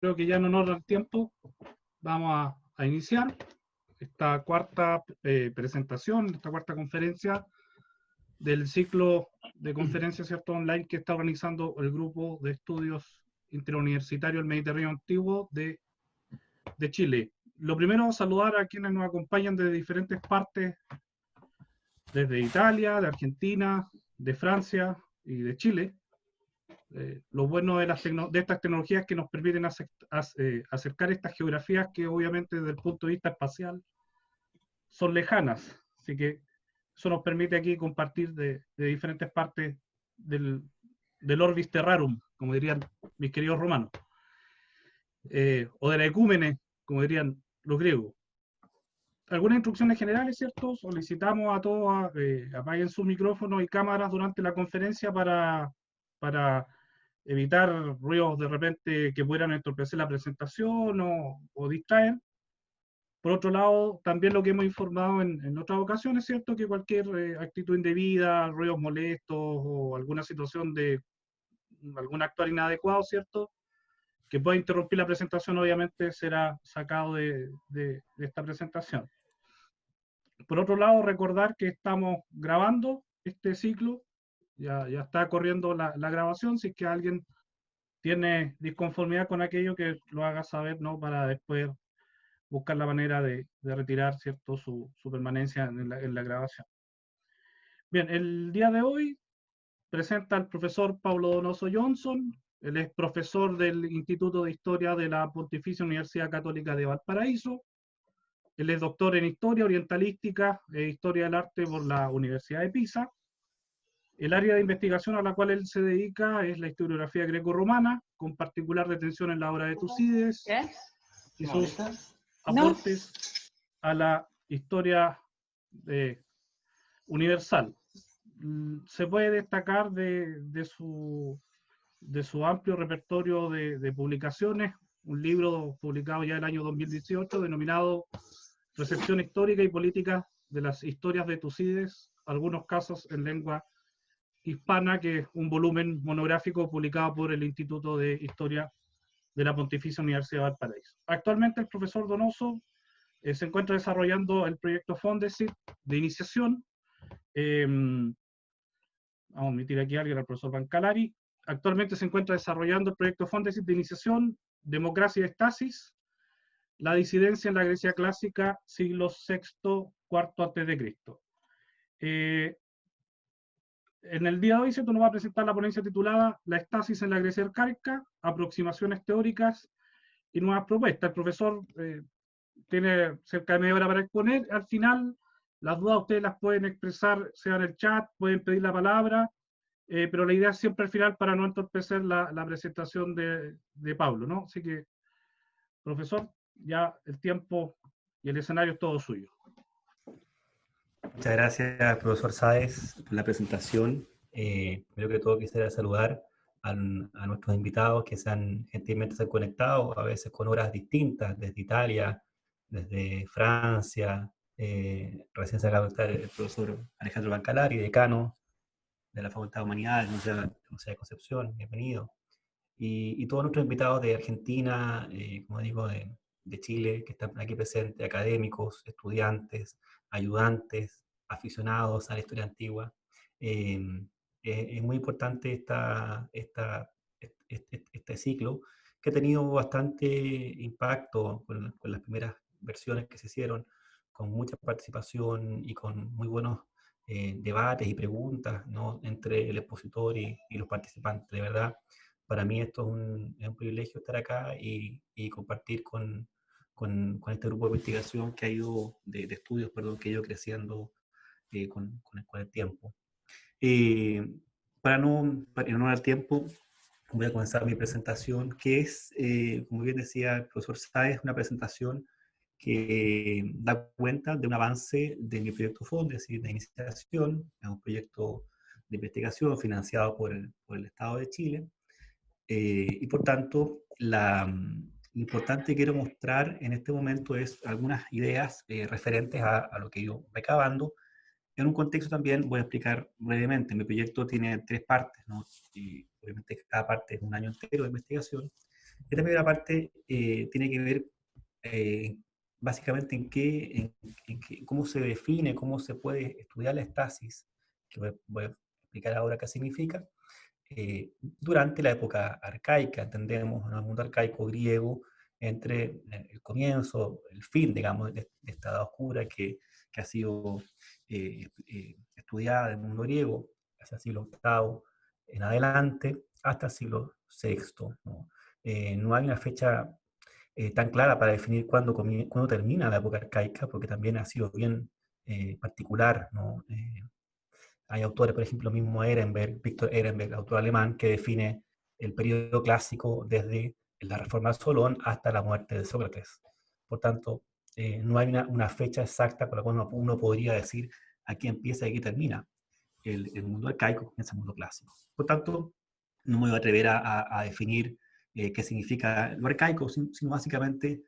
creo que ya en honor al tiempo vamos a iniciar esta cuarta presentación, esta cuarta conferencia del ciclo de conferencias, ¿cierto?, online que está organizando el grupo de estudios interuniversitario El Mediterráneo Antiguo de Chile. Lo primero, saludar a quienes nos acompañan de diferentes partes, desde Italia, de Argentina, de Francia y de Chile. Lo bueno de estas tecnologías que nos permiten acercar estas geografías que obviamente desde el punto de vista espacial son lejanas. Así que eso nos permite aquí compartir de diferentes partes del orbis terrarum, como dirían mis queridos romanos, o de la ecúmene, como dirían los griegos. Algunas instrucciones generales, ¿cierto? Solicitamos a todos apaguen sus micrófonos y cámaras durante la conferencia para evitar ruidos de repente que pudieran entorpecer la presentación o distraer. Por otro lado, también lo que hemos informado en otras ocasiones, ¿cierto? Que cualquier actitud indebida, ruidos molestos o alguna situación de algún actuar inadecuado, ¿cierto?, que pueda interrumpir la presentación, obviamente será sacado de esta presentación. Por otro lado, recordar que estamos grabando este ciclo, ya está corriendo la grabación. Si es que alguien tiene disconformidad con aquello, que lo haga saber, ¿no?, para después buscar la manera de retirar, ¿cierto?, su permanencia en la grabación. Bien, el día de hoy presenta al profesor Pablo Donoso Johnson. Él es profesor del Instituto de Historia de la Pontificia Universidad Católica de Valparaíso. Él es doctor en Historia Orientalística e Historia del Arte por la Universidad de Pisa. El área de investigación a la cual él se dedica es la historiografía greco-romana, con particular atención en la obra de Tucídides y sus aportes a la historia universal. Se puede destacar de su amplio repertorio de publicaciones, un libro publicado ya en el año 2018 denominado Recepción histórica y política de las historias de Tucídides, algunos casos en lengua hispana, que es un volumen monográfico publicado por el Instituto de Historia de la Pontificia Universidad de Valparaíso. Actualmente el profesor Donoso se encuentra desarrollando el proyecto Fondesit de iniciación. Vamos a omitir aquí a alguien, al profesor Bancalari. Actualmente se encuentra desarrollando el proyecto Fondesit de iniciación, Democracia y Estasis, la disidencia en la Grecia clásica, siglos VI, IV a.C. En el día de hoy, ¿cierto?, nos va a presentar la ponencia titulada La estasis en la Grecia arcaica, aproximaciones teóricas y nuevas propuestas. El profesor tiene cerca de media hora para exponer. Al final, las dudas ustedes las pueden expresar, sea en el chat, pueden pedir la palabra, pero la idea es siempre al final para no entorpecer la presentación de Pablo, ¿no? Así que, profesor, ya el tiempo y el escenario es todo suyo. Muchas gracias, profesor Sáez, por la presentación. Primero que todo quisiera saludar a nuestros invitados que gentilmente se han conectado, a veces con horas distintas, desde Italia, desde Francia. Recién se acaba de estar el profesor Alejandro Bancalari, decano de la Facultad de Humanidades, Universidad de Concepción, bienvenido. Y todos nuestros invitados de Argentina, como digo, de Chile, que están aquí presentes, académicos, estudiantes, ayudantes, aficionados a la historia antigua. Es muy importante este ciclo, que ha tenido bastante impacto con las primeras versiones que se hicieron, con mucha participación y con muy buenos debates y preguntas, ¿no?, entre el expositor y los participantes. De verdad, para mí esto es un privilegio estar acá y compartir con este grupo de investigación que ha ido, de estudios, perdón, que ha ido creciendo con el tiempo. Para no dar tiempo, voy a comenzar mi presentación, que es, como bien decía el profesor Sáez, una presentación que da cuenta de un avance de mi proyecto FONDE, es decir, de iniciación. Es un proyecto de investigación financiado por el Estado de Chile, y por tanto, lo importante que quiero mostrar en este momento es algunas ideas referentes a lo que he ido recabando. En un contexto también voy a explicar brevemente. Mi proyecto tiene 3 partes, ¿no? Y obviamente cada parte es un año entero de investigación, Esta primera parte tiene que ver básicamente cómo se define, cómo se puede estudiar la estasis, que voy a explicar ahora qué significa, durante la época arcaica, entendemos, en el mundo arcaico griego, entre el comienzo, el fin, digamos, de esta edad oscura que ha sido estudiada en el mundo griego, hacia el siglo VIII en adelante, hasta el siglo VI. ¿No? No hay una fecha tan clara para definir cuándo termina la época arcaica, porque también ha sido bien particular, ¿no? Hay autores, por ejemplo, mismo Ehrenberg, Víctor Ehrenberg, autor alemán, que define el periodo clásico desde la Reforma de Solón hasta la muerte de Sócrates. Por tanto, no hay una fecha exacta con la cual uno podría decir aquí empieza y aquí termina el mundo arcaico, comienza el mundo clásico. Por tanto, no me voy a atrever a definir qué significa lo arcaico, sino básicamente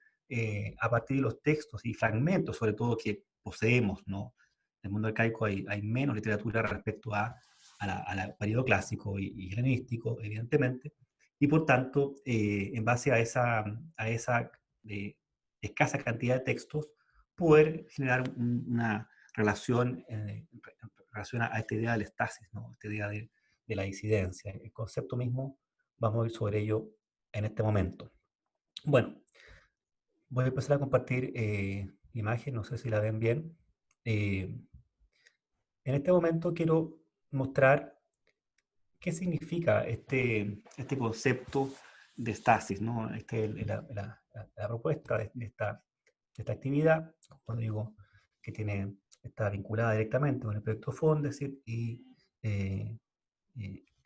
a partir de los textos y fragmentos, sobre todo, que poseemos, ¿no? En el mundo arcaico hay menos literatura respecto al periodo clásico y helenístico, evidentemente, y por tanto, en base a esa escasa cantidad de textos, poder generar una relación en relación a esta idea del estasis, ¿no? Esta idea de la disidencia. El concepto mismo, vamos a ir sobre ello en este momento. Bueno, voy a empezar a compartir imagen, no sé si la ven bien. En este momento quiero mostrar qué significa este concepto de estasis, ¿no? La propuesta de esta actividad, como digo, está vinculada directamente con el proyecto Fondesit y que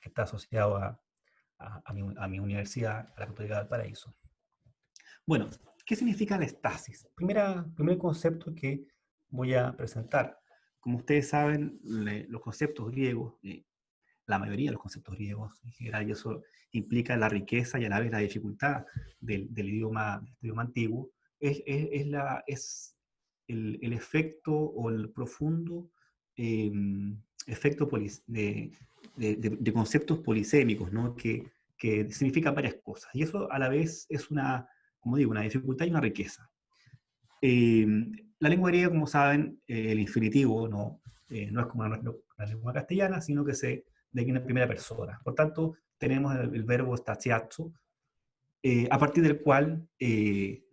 está asociado a mi universidad, a la Católica de Valparaíso. Bueno, ¿qué significa la estasis? Primer concepto que voy a presentar. Como ustedes saben, los conceptos griegos, la mayoría de los conceptos griegos en general, y eso implica la riqueza y a la vez la dificultad del idioma antiguo, es el efecto o el profundo efecto de conceptos polisémicos, ¿no? que significan varias cosas. Y eso a la vez es como digo, una dificultad y una riqueza. La lengua griega, como saben, el infinitivo no es como la lengua castellana, sino que se declina en primera persona. Por tanto, tenemos el verbo stasiazo, a partir del cual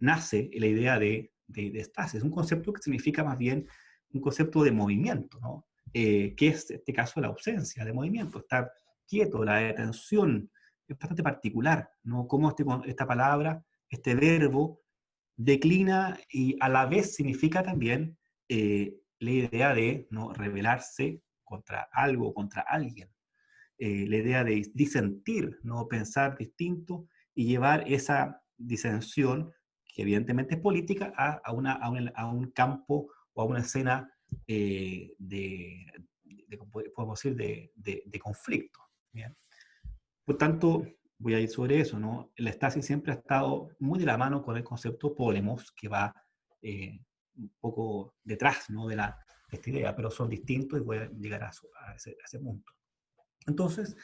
nace la idea de estasis, un concepto que significa más bien un concepto de movimiento, ¿no? Que es, en este caso, la ausencia de movimiento, estar quieto, la detención, es bastante particular, ¿no? Cómo esta palabra, este verbo, declina y a la vez significa también la idea de no rebelarse contra algo, contra alguien. La idea de disentir, ¿no? Pensar distinto y llevar esa disensión, que evidentemente es política, a un campo o a una escena podemos decir, de conflicto. ¿Bien? Por tanto, voy a ir sobre eso, ¿no? La estasis siempre ha estado muy de la mano con el concepto polemos, que va un poco detrás, ¿no? de esta idea, pero son distintos y voy a llegar a ese punto. Entonces,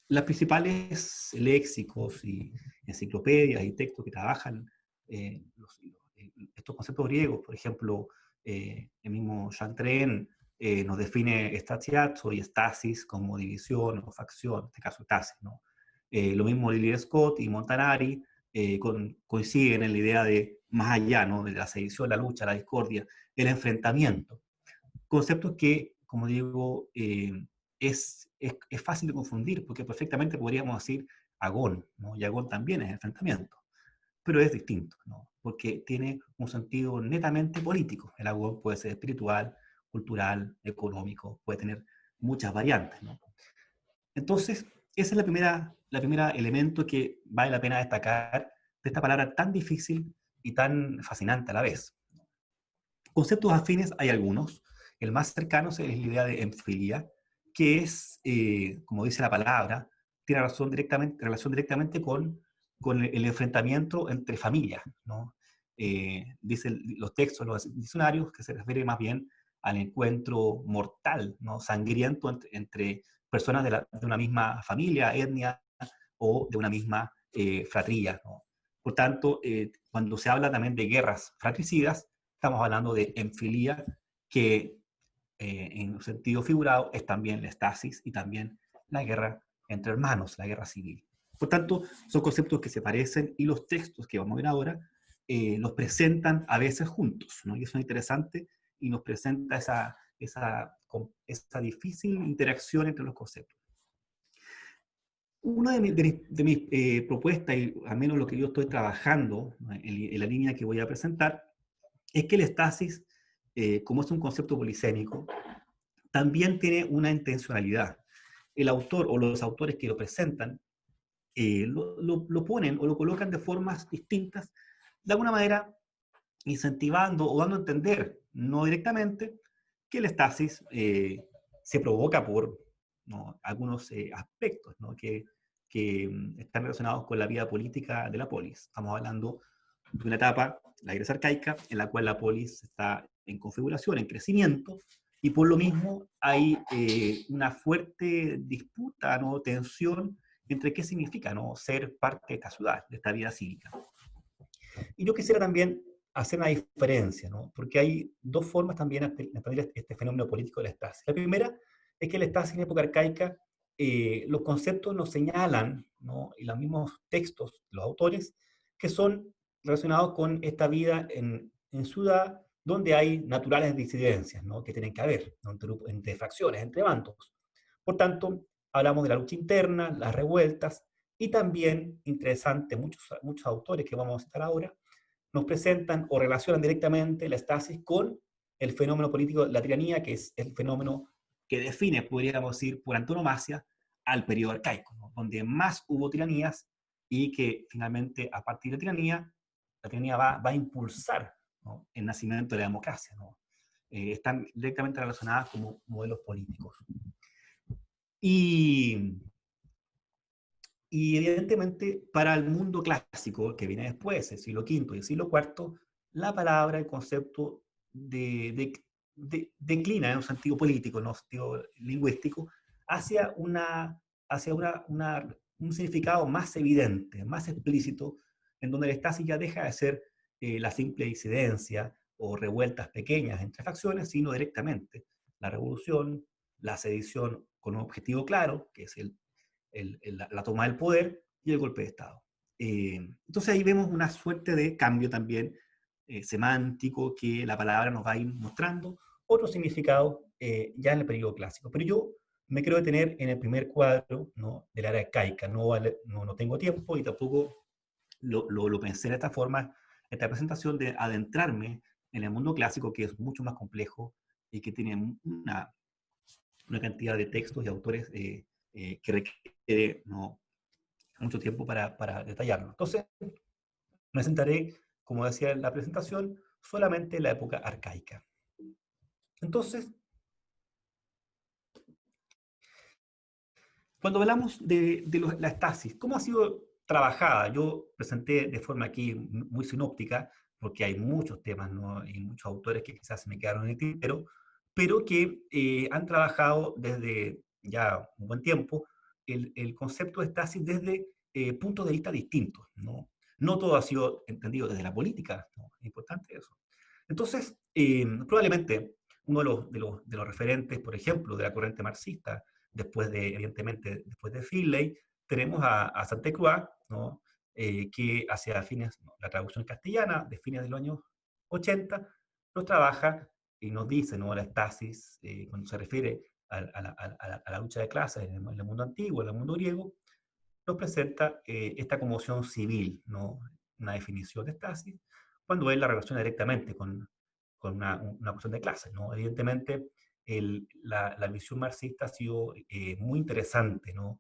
las principales léxicos y enciclopedias y textos que trabajan estos conceptos griegos, por ejemplo, el mismo Chantrén nos define stasiazo y stasis como división o facción, en este caso estasis, ¿no? Lo mismo Lily Scott y Montanari coinciden en la idea de más allá, ¿no? De la sedición, la lucha, la discordia, el enfrentamiento. Conceptos que, como digo, es fácil de confundir, porque perfectamente podríamos decir agón, ¿no? Y agón también es enfrentamiento, pero es distinto, ¿no? Porque tiene un sentido netamente político. El agón puede ser espiritual, cultural, económico, puede tener muchas variantes, ¿no? Entonces, ese es la primera elemento que vale la pena destacar de esta palabra tan difícil y tan fascinante a la vez. Conceptos afines hay algunos. El más cercano es la idea de enfilia, que es, como dice la palabra, tiene relación directamente con el enfrentamiento entre familias, ¿no? Dicen los textos, los diccionarios, que se refiere más bien al encuentro mortal, ¿no? Sangriento entre personas de una misma familia, etnia, o de una misma fratrías, ¿no? Por tanto, cuando se habla también de guerras fratricidas, estamos hablando de enfilia, que en un sentido figurado es también la estasis y también la guerra entre hermanos, la guerra civil. Por tanto, son conceptos que se parecen y los textos que vamos a ver ahora los presentan a veces juntos, ¿no? Y eso es interesante y nos presenta esa difícil interacción entre los conceptos. Una de mis propuestas, y al menos lo que yo estoy trabajando, ¿no?, en la línea que voy a presentar, es que el estasis, como es un concepto polisémico, también tiene una intencionalidad. El autor o los autores que lo presentan lo ponen o lo colocan de formas distintas, de alguna manera incentivando o dando a entender, no directamente, que el estasis se provoca por, ¿no?, algunos aspectos, ¿no?, que están relacionados con la vida política de la polis. Estamos hablando de una etapa, la Grecia arcaica, en la cual la polis está en configuración, en crecimiento, y por lo mismo hay una fuerte disputa, ¿no?, tensión entre qué significa, ¿no?, ser parte de esta ciudad, de esta vida cívica. Y yo quisiera también hacer una diferencia, ¿no?, porque hay dos formas también de entender este fenómeno político de la estasis. La primera es que la estasis en época arcaica, los conceptos nos señalan, ¿no?, y los mismos textos, los autores, que son relacionados con esta vida en ciudad donde hay naturales disidencias, ¿no?, que tienen que haber, ¿no?, entre facciones, entre bandos. Por tanto, hablamos de la lucha interna, las revueltas, y también, interesante, muchos autores que vamos a citar ahora, nos presentan o relacionan directamente la estasis con el fenómeno político de la tiranía, que es el fenómeno que define, podríamos decir, por antonomasia, al periodo arcaico, ¿no?, donde más hubo tiranías y que finalmente, a partir de la tiranía va a impulsar, ¿no?, el nacimiento de la democracia, ¿no? Están directamente relacionadas como modelos políticos. Y, y evidentemente, para el mundo clásico, que viene después, el siglo V y el siglo IV, la palabra, el concepto declina en un sentido político, en un sentido lingüístico, hacia, un significado más evidente, más explícito, en donde la estasis ya deja de ser la simple disidencia o revueltas pequeñas entre facciones, sino directamente la revolución, la sedición con un objetivo claro, que es la toma del poder y el golpe de Estado. Entonces ahí vemos una suerte de cambio también semántico que la palabra nos va a ir mostrando otro significado ya en el periodo clásico. Pero yo me quiero detener en el primer cuadro, ¿no?, del era arcaica. No tengo tiempo y tampoco lo pensé de esta forma, esta presentación, de adentrarme en el mundo clásico, que es mucho más complejo y que tiene una cantidad de textos y autores que requiere, ¿no?, mucho tiempo para detallarlo. Entonces, me sentaré, como decía en la presentación, solamente en la época arcaica. Entonces, cuando hablamos de la estasis, ¿cómo ha sido trabajada? Yo presenté de forma aquí muy sinóptica, porque hay muchos temas, ¿no?, y muchos autores que quizás se me quedaron en el tintero, pero que han trabajado desde ya un buen tiempo el concepto de estasis desde puntos de vista distintos, ¿no? No todo ha sido entendido desde la política, ¿no? Es importante eso. Entonces, probablemente uno de los referentes, por ejemplo, de la corriente marxista, evidentemente, después de Finlay, tenemos a Santecroix, ¿no?, que hacia fines, ¿no?, la traducción castellana de fines de los años 80, nos trabaja y nos dice, ¿no?, la estasis, cuando se refiere a la lucha de clases en el mundo antiguo, en el mundo griego, nos presenta esta conmoción civil, ¿no?, una definición de estasis, cuando él la relaciona directamente con una cuestión de clases, ¿no? Evidentemente, la visión marxista ha sido muy interesante, ¿no?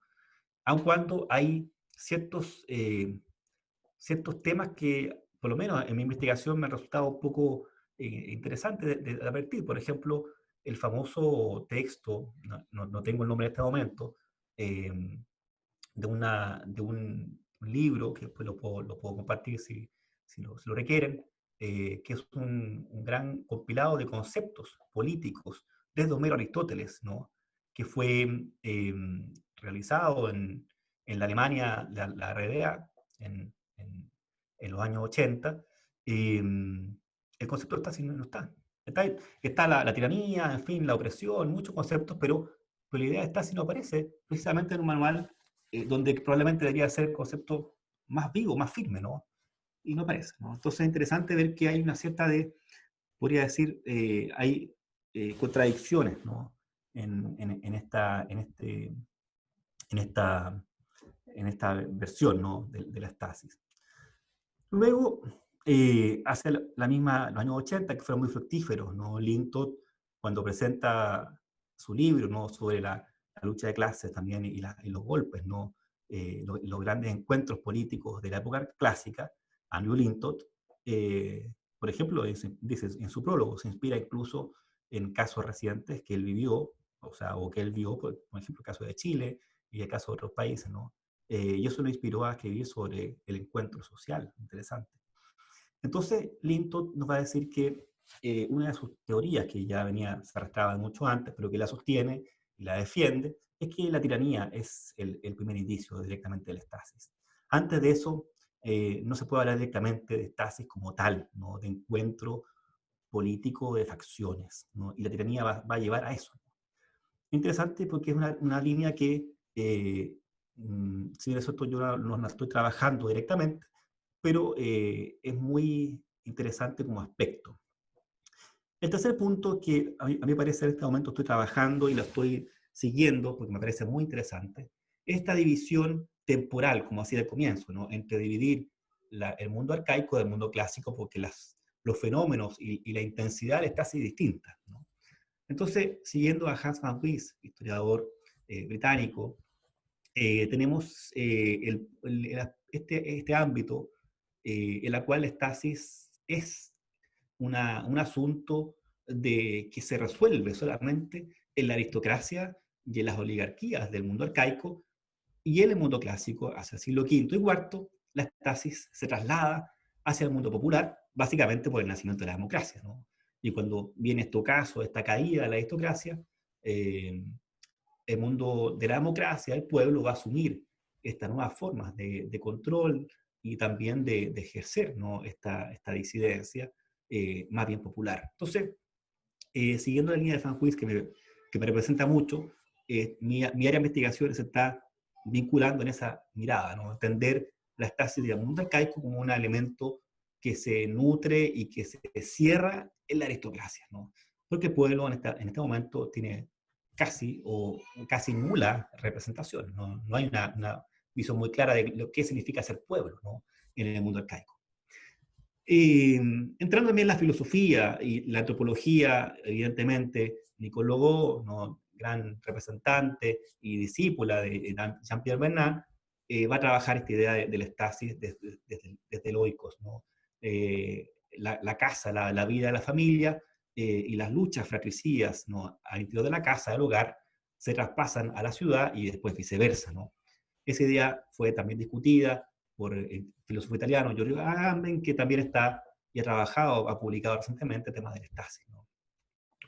Aun cuando hay ciertos temas que, por lo menos en mi investigación, me han resultado un poco interesantes de advertir. Por ejemplo, el famoso texto, no tengo el nombre en este momento, eh, de un libro, que después lo puedo compartir si lo requieren, que es un gran compilado de conceptos políticos desde Homero a Aristóteles, ¿no?, que fue realizado en la Alemania, la RDA, en los años 80, el concepto de estasis no está. Está la tiranía, en fin, la opresión, muchos conceptos, pero la idea de estasis no aparece precisamente en un manual donde probablemente debería ser el concepto más vivo, más firme, ¿no? Y no aparece, ¿no? Entonces es interesante ver que hay una cierta podría decir, hay contradicciones, ¿no? En esta, en esta versión, ¿no? de la estasis. Luego, hace la misma, los años 80, que fueron muy fructíferos, ¿no? Lintott, cuando presenta su libro, ¿no? Sobre la lucha de clases también y los golpes, ¿no? Los grandes encuentros políticos de la época clásica, Andrew Lintott, por ejemplo, dice en su prólogo, se inspira incluso en casos recientes que él vivió, o que él vio, por ejemplo, el caso de Chile y el caso de otros países, ¿no? Y eso lo inspiró a escribir sobre el encuentro social, interesante. Entonces, Lintott nos va a decir que una de sus teorías, que ya se arrastraba mucho antes, pero que la sostiene y la defiende, es que la tiranía es el primer indicio directamente de la estasis. Antes de eso, no se puede hablar directamente de estasis como tal, ¿no? De encuentro político de facciones, ¿no? Y la tiranía va a llevar a eso. Interesante porque es una línea que, si bien eso yo no la estoy trabajando directamente, pero es muy interesante como aspecto. El tercer punto que a mí me parece en este momento estoy trabajando y lo estoy siguiendo porque me parece muy interesante, esta división temporal, como hacía al comienzo, ¿no? Entre dividir el mundo arcaico del mundo clásico, porque los fenómenos y la intensidad está así distinta, ¿no? Entonces, siguiendo a Hans Van Ries, historiador británico, tenemos este ámbito en el cual la estasis es un asunto que se resuelve solamente en la aristocracia y en las oligarquías del mundo arcaico, y en el mundo clásico, hacia el siglo V y IV, la estasis se traslada hacia el mundo popular, básicamente por el nacimiento de la democracia, ¿no? Y cuando viene este ocaso, esta caída de la aristocracia, eh, el mundo de la democracia, el pueblo va a asumir estas nuevas formas de control y también de ejercer, ¿no? esta disidencia más bien popular. Entonces, siguiendo la línea de Van Huys que me representa mucho, mi área de investigación se está vinculando en esa mirada, ¿no? Entender la estasis del mundo arcaico como un elemento que se nutre y que se cierra en la aristocracia, ¿no? Porque el pueblo en este momento tiene casi nula representación, ¿no? No hay una visión muy clara de lo que significa ser pueblo, ¿no? En el mundo arcaico. Entrando también en la filosofía y la antropología, evidentemente, Nicole Logo, ¿no? Gran representante y discípula de Jean-Pierre Bernard, va a trabajar esta idea de la estasis desde el oikos, ¿no? La casa, la vida de la familia y las luchas fratricidas, ¿no? Al interior de la casa, del hogar, se traspasan a la ciudad y después viceversa, ¿no? Esa idea fue también discutida por el filósofo italiano Giorgio Agamben, que también está y ha trabajado, ha publicado recientemente temas del estasis, ¿no?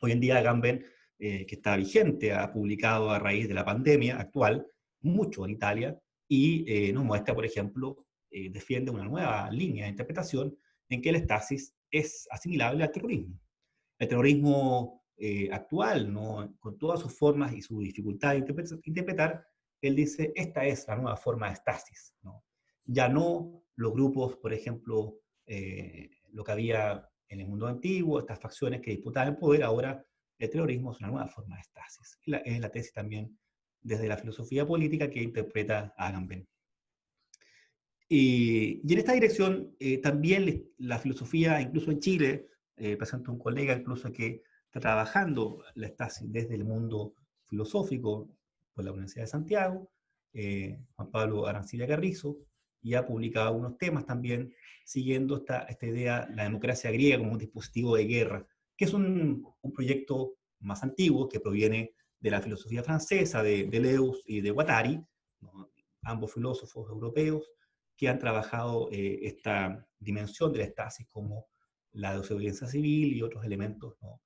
Hoy en día Agamben, que está vigente, ha publicado a raíz de la pandemia actual mucho en Italia y nos muestra, por ejemplo, defiende una nueva línea de interpretación en que el estasis es asimilable al terrorismo. El terrorismo actual, ¿no? Con todas sus formas y su dificultad de interpretar, él dice, esta es la nueva forma de estasis, ¿no? Ya no los grupos, por ejemplo, lo que había en el mundo antiguo, estas facciones que disputaban el poder, ahora el terrorismo es una nueva forma de estasis. Es la tesis también desde la filosofía política que interpreta Agamben. Y en esta dirección, también la filosofía, incluso en Chile, presento un colega incluso que está trabajando la estasis desde el mundo filosófico por la Universidad de Santiago, Juan Pablo Arancilla Carrizo, y ha publicado algunos temas también siguiendo esta idea, la democracia griega como un dispositivo de guerra, que es un proyecto más antiguo que proviene de la filosofía francesa, de Deleuze y de Guattari, ¿no? Ambos filósofos europeos, que han trabajado esta dimensión de la estasis como la desobediencia civil y otros elementos, ¿no?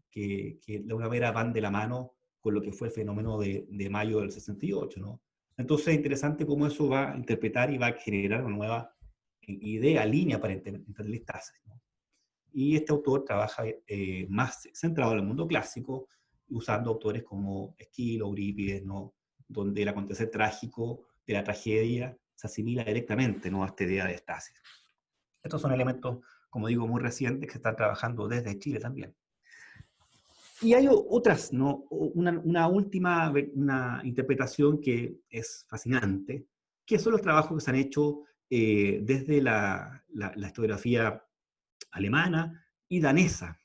que de alguna manera van de la mano con lo que fue el fenómeno de mayo del 68, ¿no? Entonces es interesante cómo eso va a interpretar y va a generar una nueva idea, línea para entender la estasis, ¿no? Y este autor trabaja más centrado en el mundo clásico, usando autores como Esquilo, Eurípides, ¿no? Donde el acontecer trágico de la tragedia se asimila directamente, ¿no?, a esta idea de estasis. Estos son elementos, como digo, muy recientes que se están trabajando desde Chile también. Y hay otras, ¿no? Una última una interpretación que es fascinante, que son los trabajos que se han hecho desde la historiografía alemana y danesa.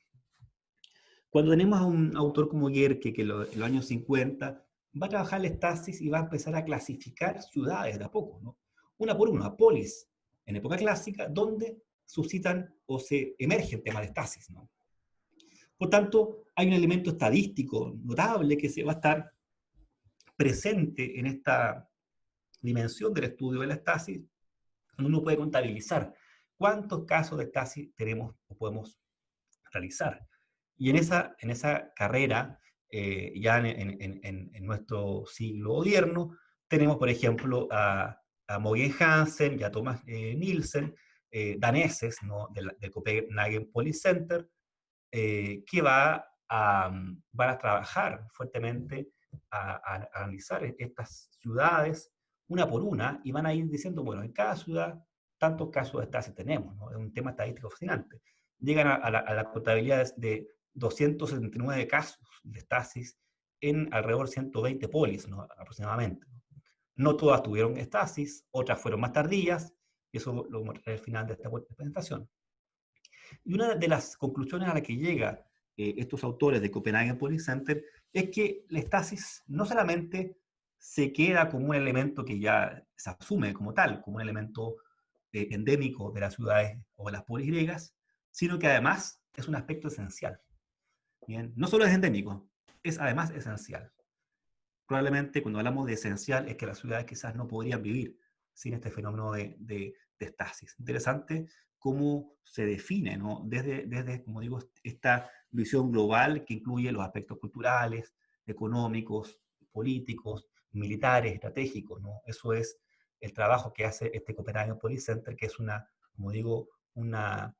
Cuando tenemos a un autor como Gerke, que en los años 50 va a trabajar la estasis y va a empezar a clasificar ciudades de a poco, ¿no? Una por una, polis, en época clásica, donde suscitan o se emergen temas de estasis, ¿no? Por tanto, hay un elemento estadístico notable que se va a estar presente en esta dimensión del estudio de la estasis, donde uno puede contabilizar cuántos casos de estasis tenemos o podemos realizar. Y en esa carrera, ya en nuestro siglo odierno, tenemos, por ejemplo, a Mogen Hansen y a Thomas Nielsen, daneses, ¿no?, del Copenhagen Police Center, que van a trabajar fuertemente a analizar estas ciudades una por una y van a ir diciendo, bueno, en cada ciudad tantos casos de estasis tenemos, ¿no? Es un tema estadístico fascinante. Llegan a la contabilidad de 279 casos de estasis en alrededor de 120 polis, ¿no?, aproximadamente. No todas tuvieron estasis, otras fueron más tardías, y eso lo mostraré al final de esta presentación. Y una de las conclusiones a la que llega estos autores de Copenhagen Police Center es que la estasis no solamente se queda como un elemento que ya se asume como tal, como un elemento endémico de las ciudades o de las polis griegas, sino que además es un aspecto esencial. Bien, no solo es endémico, es además esencial. Probablemente cuando hablamos de esencial es que las ciudades quizás no podrían vivir sin este fenómeno de estasis. Interesante cómo se define, ¿no?, desde, como digo, esta visión global que incluye los aspectos culturales, económicos, políticos, militares, estratégicos, ¿no? Eso es el trabajo que hace este Copenhagen Police Center, que es una, como digo, una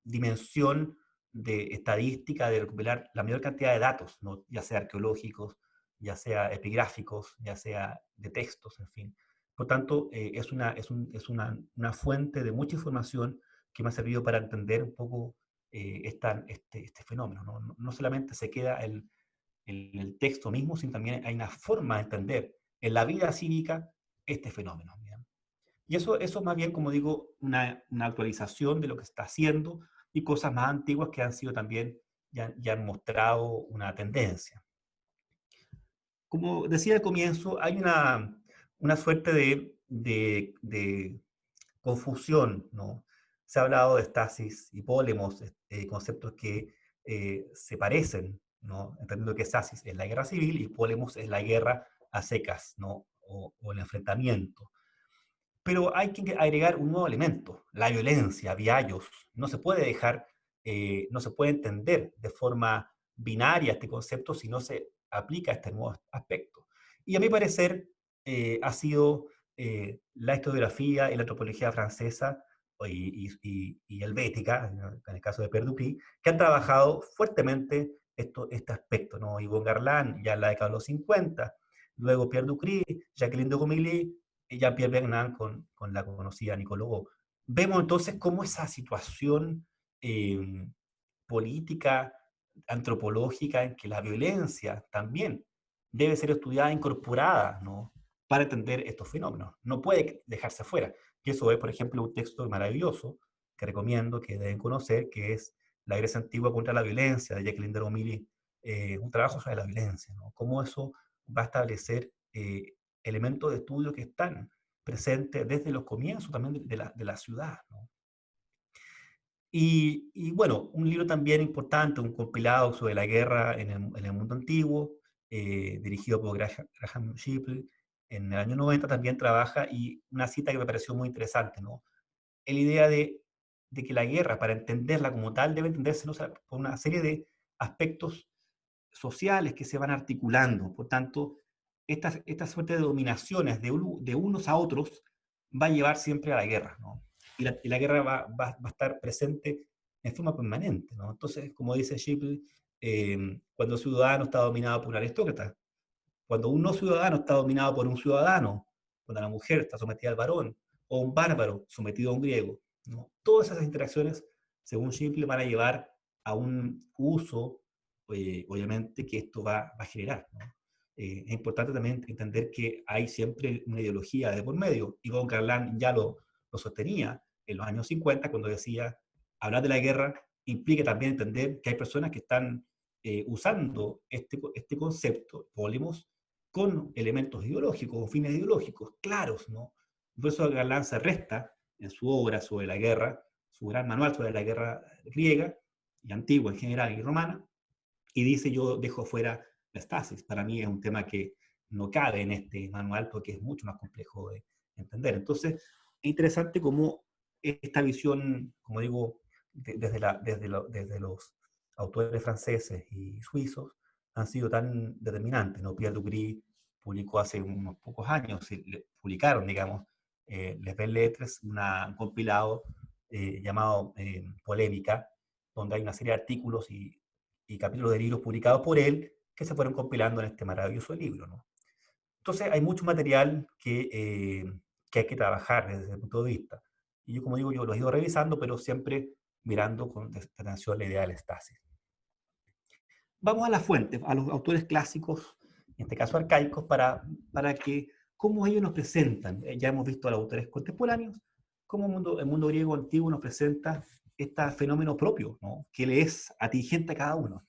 dimensión de estadística, de recopilar la mayor cantidad de datos, ¿no?, ya sea arqueológicos, ya sea epigráficos, ya sea de textos, en fin. Por tanto, es una fuente de mucha información que me ha servido para entender un poco este fenómeno, ¿no? No solamente se queda en el texto mismo, sino también hay una forma de entender en la vida cívica este fenómeno. ¿Bien? Y eso más bien, como digo, una actualización de lo que se está haciendo y cosas más antiguas que han sido también, ya han mostrado una tendencia. Como decía al comienzo, hay una suerte de confusión, ¿no? Se ha hablado de estasis y pólemos, conceptos que se parecen, ¿no? Entendiendo que estasis es la guerra civil y pólemos es la guerra a secas, ¿no?, o el enfrentamiento. Pero hay que agregar un nuevo elemento, la violencia, viayos. No se puede dejar, no se puede entender de forma binaria este concepto si no se aplica este nuevo aspecto. Y a mi parecer ha sido la historiografía y la antropología francesa y helvética, en el caso de Pierre que han trabajado fuertemente este aspecto, ¿no? Yvon Garland ya en la década de los 50, luego Pierre Ducry, Jacqueline de Romilly, y Jean-Pierre Vernant con la conocida Nicole Legault. Vemos entonces cómo esa situación eh, política, antropológica, en que la violencia también debe ser estudiada, incorporada, ¿no?, para entender estos fenómenos. No puede dejarse fuera. Y eso es, por ejemplo, un texto maravilloso que recomiendo, que deben conocer, que es La Grecia Antigua contra la Violencia, de Jacqueline de Romilly, un trabajo sobre la violencia, ¿no? Cómo eso va a establecer elementos de estudio que están presentes desde los comienzos también de la ciudad, ¿no? Bueno, un libro también importante, un compilado sobre la guerra en el mundo antiguo, dirigido por Graham Shipley, en el año 90 también trabaja, y una cita que me pareció muy interesante, ¿no? La idea de que la guerra, para entenderla como tal, debe entenderse, ¿no?, por una serie de aspectos sociales que se van articulando. Por tanto, esta suerte de dominaciones de unos a otros va a llevar siempre a la guerra, ¿no? Y la guerra va a estar presente en forma permanente, ¿no? Entonces, como dice Shipley, cuando el ciudadano está dominado por un aristócrata, cuando un no ciudadano está dominado por un ciudadano, cuando la mujer está sometida al varón, o un bárbaro sometido a un griego, ¿no? Todas esas interacciones, según Shipley, van a llevar a un uso, obviamente, que esto va a generar, ¿no? Es importante también entender que hay siempre una ideología de por medio, y von Carlan ya lo sostenía en los años 50 cuando decía, hablar de la guerra implica también entender que hay personas que están usando este concepto, polemos, con elementos ideológicos, con fines ideológicos claros, ¿no? Por eso Galán se resta en su obra sobre la guerra, su gran manual sobre la guerra griega y antigua en general y romana, y dice, yo dejo fuera la estasis. Para mí es un tema que no cabe en este manual porque es mucho más complejo de entender. Entonces, es interesante cómo esta visión, como digo, desde los autores franceses y suizos, han sido tan determinantes, ¿no? Pierre Ducry publicó hace unos pocos años, publicaron, digamos, Les Belles Lettres, un compilado llamado Polémica, donde hay una serie de artículos y capítulos de libros publicados por él que se fueron compilando en este maravilloso libro, ¿no? Entonces hay mucho material que hay que trabajar desde ese punto de vista. Y yo, como digo, yo lo he ido revisando, pero siempre mirando con atención la idea del estasis. Vamos a las fuentes, a los autores clásicos, en este caso arcaicos, para que cómo ellos nos presentan. Ya hemos visto a los autores contemporáneos, cómo el mundo griego antiguo nos presenta este fenómeno propio, ¿no? Que le es atingente a cada uno.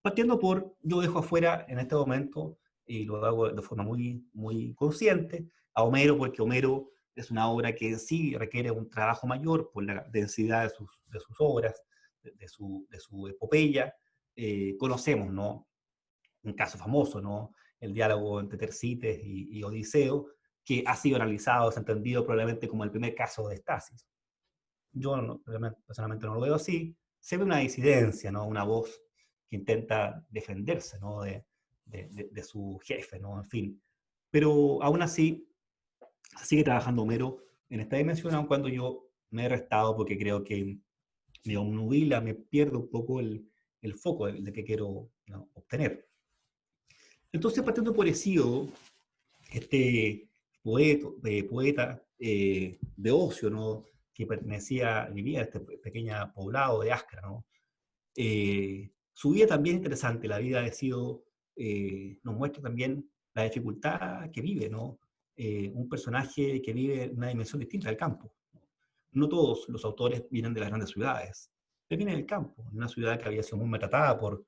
Partiendo por, yo dejo afuera en este momento, y lo hago de forma muy, muy consciente, a Homero, porque Homero es una obra que en sí requiere un trabajo mayor por la densidad de sus obras, de su epopeya. Conocemos, ¿no? Un caso famoso, ¿no? El diálogo entre Tersites y Odiseo, que ha sido analizado, se ha entendido probablemente como el primer caso de estasis. Yo no, personalmente no lo veo así. Se ve una disidencia, ¿no? Una voz que intenta defenderse, ¿no? De su jefe, ¿no? En fin. Pero aún así, sigue trabajando Homero en esta dimensión, aun cuando yo me he restado porque creo que me obnubila, me pierdo un poco el foco de que quiero, ¿no? Obtener. Entonces, partiendo por Hesíodo, este poeta de Ocio, ¿no? Que vivía en este pequeño poblado de Ascra, ¿no? Su vida también es interesante, la vida de Hesíodo nos muestra también la dificultad que vive, ¿no? Un personaje que vive en una dimensión distinta del campo. No todos los autores vienen de las grandes ciudades, él viene del campo, una ciudad que había sido muy maltratada por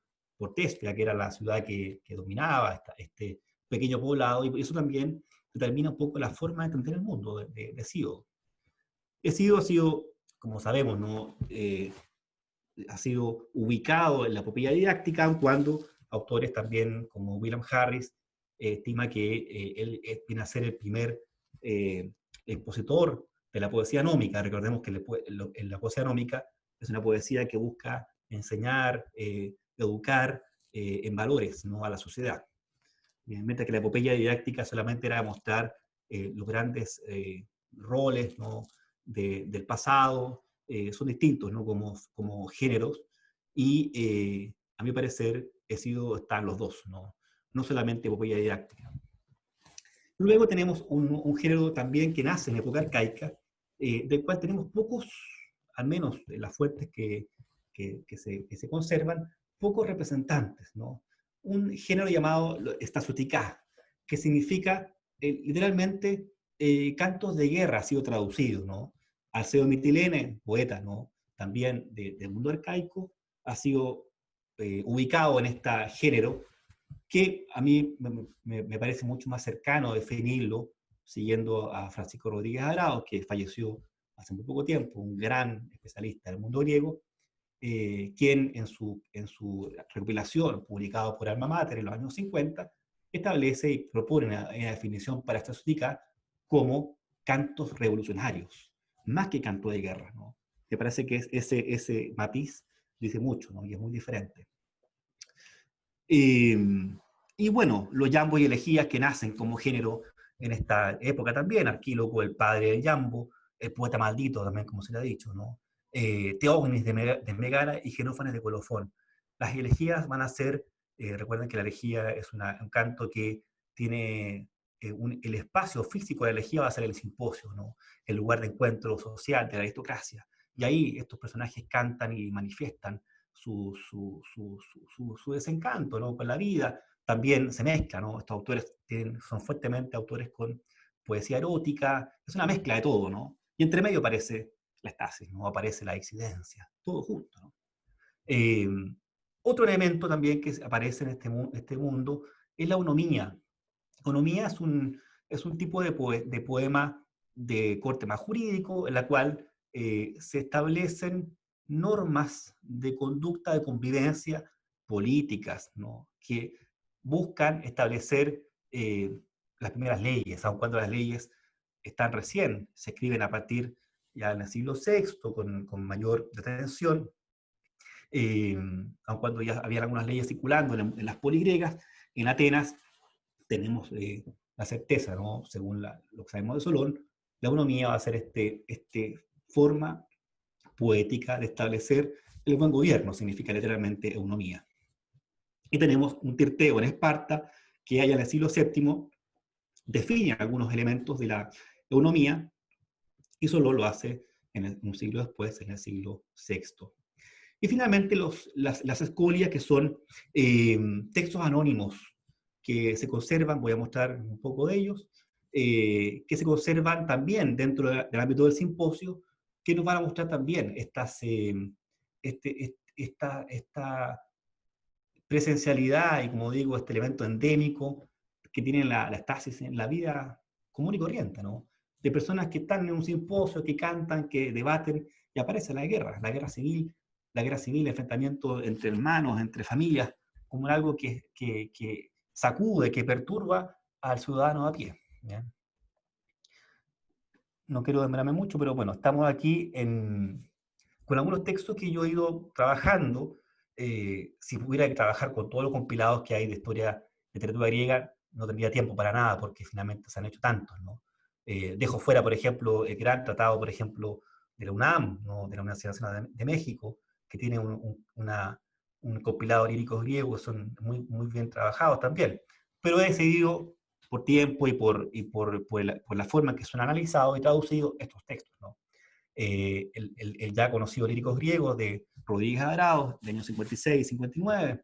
Tespia, que era la ciudad que dominaba este pequeño poblado, y eso también determina un poco la forma de entender el mundo de Hesíodo. Hesíodo ha sido, como sabemos, ¿no? Ha sido ubicado en la epopeya didáctica, cuando autores también como William Harris estima que él viene a ser el primer expositor de la poesía nómica. Recordemos que la poesía nómica es una poesía que busca enseñar, educar en valores, ¿no? A la sociedad. Mientras que la epopeya didáctica solamente era mostrar los grandes roles, ¿no? Del pasado, son distintos, ¿no? Como géneros, y a mi parecer están los dos, ¿no? No solamente epopeya didáctica. Luego tenemos un género también que nace en época arcaica, del cual tenemos pocos, al menos en las fuentes que se conservan, pocos representantes, ¿no? Un género llamado estasoticá, que significa literalmente cantos de guerra, ha sido traducido, ¿no? Alceo Mitilene, poeta, ¿no? También del mundo arcaico, ha sido ubicado en este género, que a mí me parece mucho más cercano definirlo, siguiendo a Francisco Rodríguez Arauz, que falleció hace muy poco tiempo, un gran especialista del mundo griego, quien en su recopilación, publicado por Alma Mater en los años 50, establece y propone una definición para esta sútica como cantos revolucionarios, más que canto de guerra, ¿no? Me parece que ese matiz dice mucho, ¿no? Y es muy diferente. Y bueno, los yambos y elegías que nacen como género en esta época también, Arquíloco, el padre del yambo, el poeta maldito también, como se le ha dicho, ¿no? Teógenes de Megara y Genófanes de Colofón. Las elegías van a ser, recuerden que la elegía es un canto que tiene el espacio físico de la elegía va a ser el simposio, ¿no? El lugar de encuentro social de la aristocracia. Y ahí estos personajes cantan y manifiestan su desencanto, ¿no? Con la vida. También se mezcla, ¿no? Estos autores son fuertemente autores con poesía erótica, es una mezcla de todo, ¿no? Y entre medio aparece la estasis, ¿no? Aparece la disidencia, todo junto, ¿no? Eh, Otro elemento también que aparece en este mundo es la onomía. Onomía es un tipo de poema de corte más jurídico, en la cual se establecen normas de conducta de convivencia políticas, ¿no? Que buscan establecer las primeras leyes, aun cuando las leyes están recién, se escriben a partir ya en el siglo VI con mayor detención, aun cuando ya había algunas leyes circulando en las poligriegas, en Atenas tenemos la certeza, ¿no? Según lo que sabemos de Solón, la economía va a ser forma poética de establecer el buen gobierno, significa literalmente eunomía. Y tenemos un Tirteo en Esparta, que allá en el siglo VII define algunos elementos de la eunomía, y solo lo hace un siglo después, en el siglo VI. Y finalmente las escolias, que son textos anónimos que se conservan, voy a mostrar un poco de ellos, que se conservan también dentro del ámbito del simposio, que nos van a mostrar también esta presencialidad y, como digo, este elemento endémico que tiene la estasis en la vida común y corriente, ¿no? De personas que están en un simposio, que cantan, que debaten, y aparece la guerra civil, el enfrentamiento entre hermanos, entre familias, como algo que sacude, que perturba al ciudadano a pie. ¿Ya? No quiero demorarme mucho, pero bueno, estamos aquí con algunos textos que yo he ido trabajando. Si pudiera trabajar con todos los compilados que hay de historia de literatura griega, no tendría tiempo para nada, porque finalmente se han hecho tantos, ¿no? Dejo fuera, por ejemplo, el gran tratado, por ejemplo, de la UNAM, ¿no? De la Universidad Nacional de México, que tiene un compilado de líricos griegos, son muy bien trabajados también. Pero he decidido, por tiempo por la forma en que son analizados y traducidos, estos textos, ¿no? El ya conocido Líricos Griegos de Rodríguez Adrados, de años 56 y 59.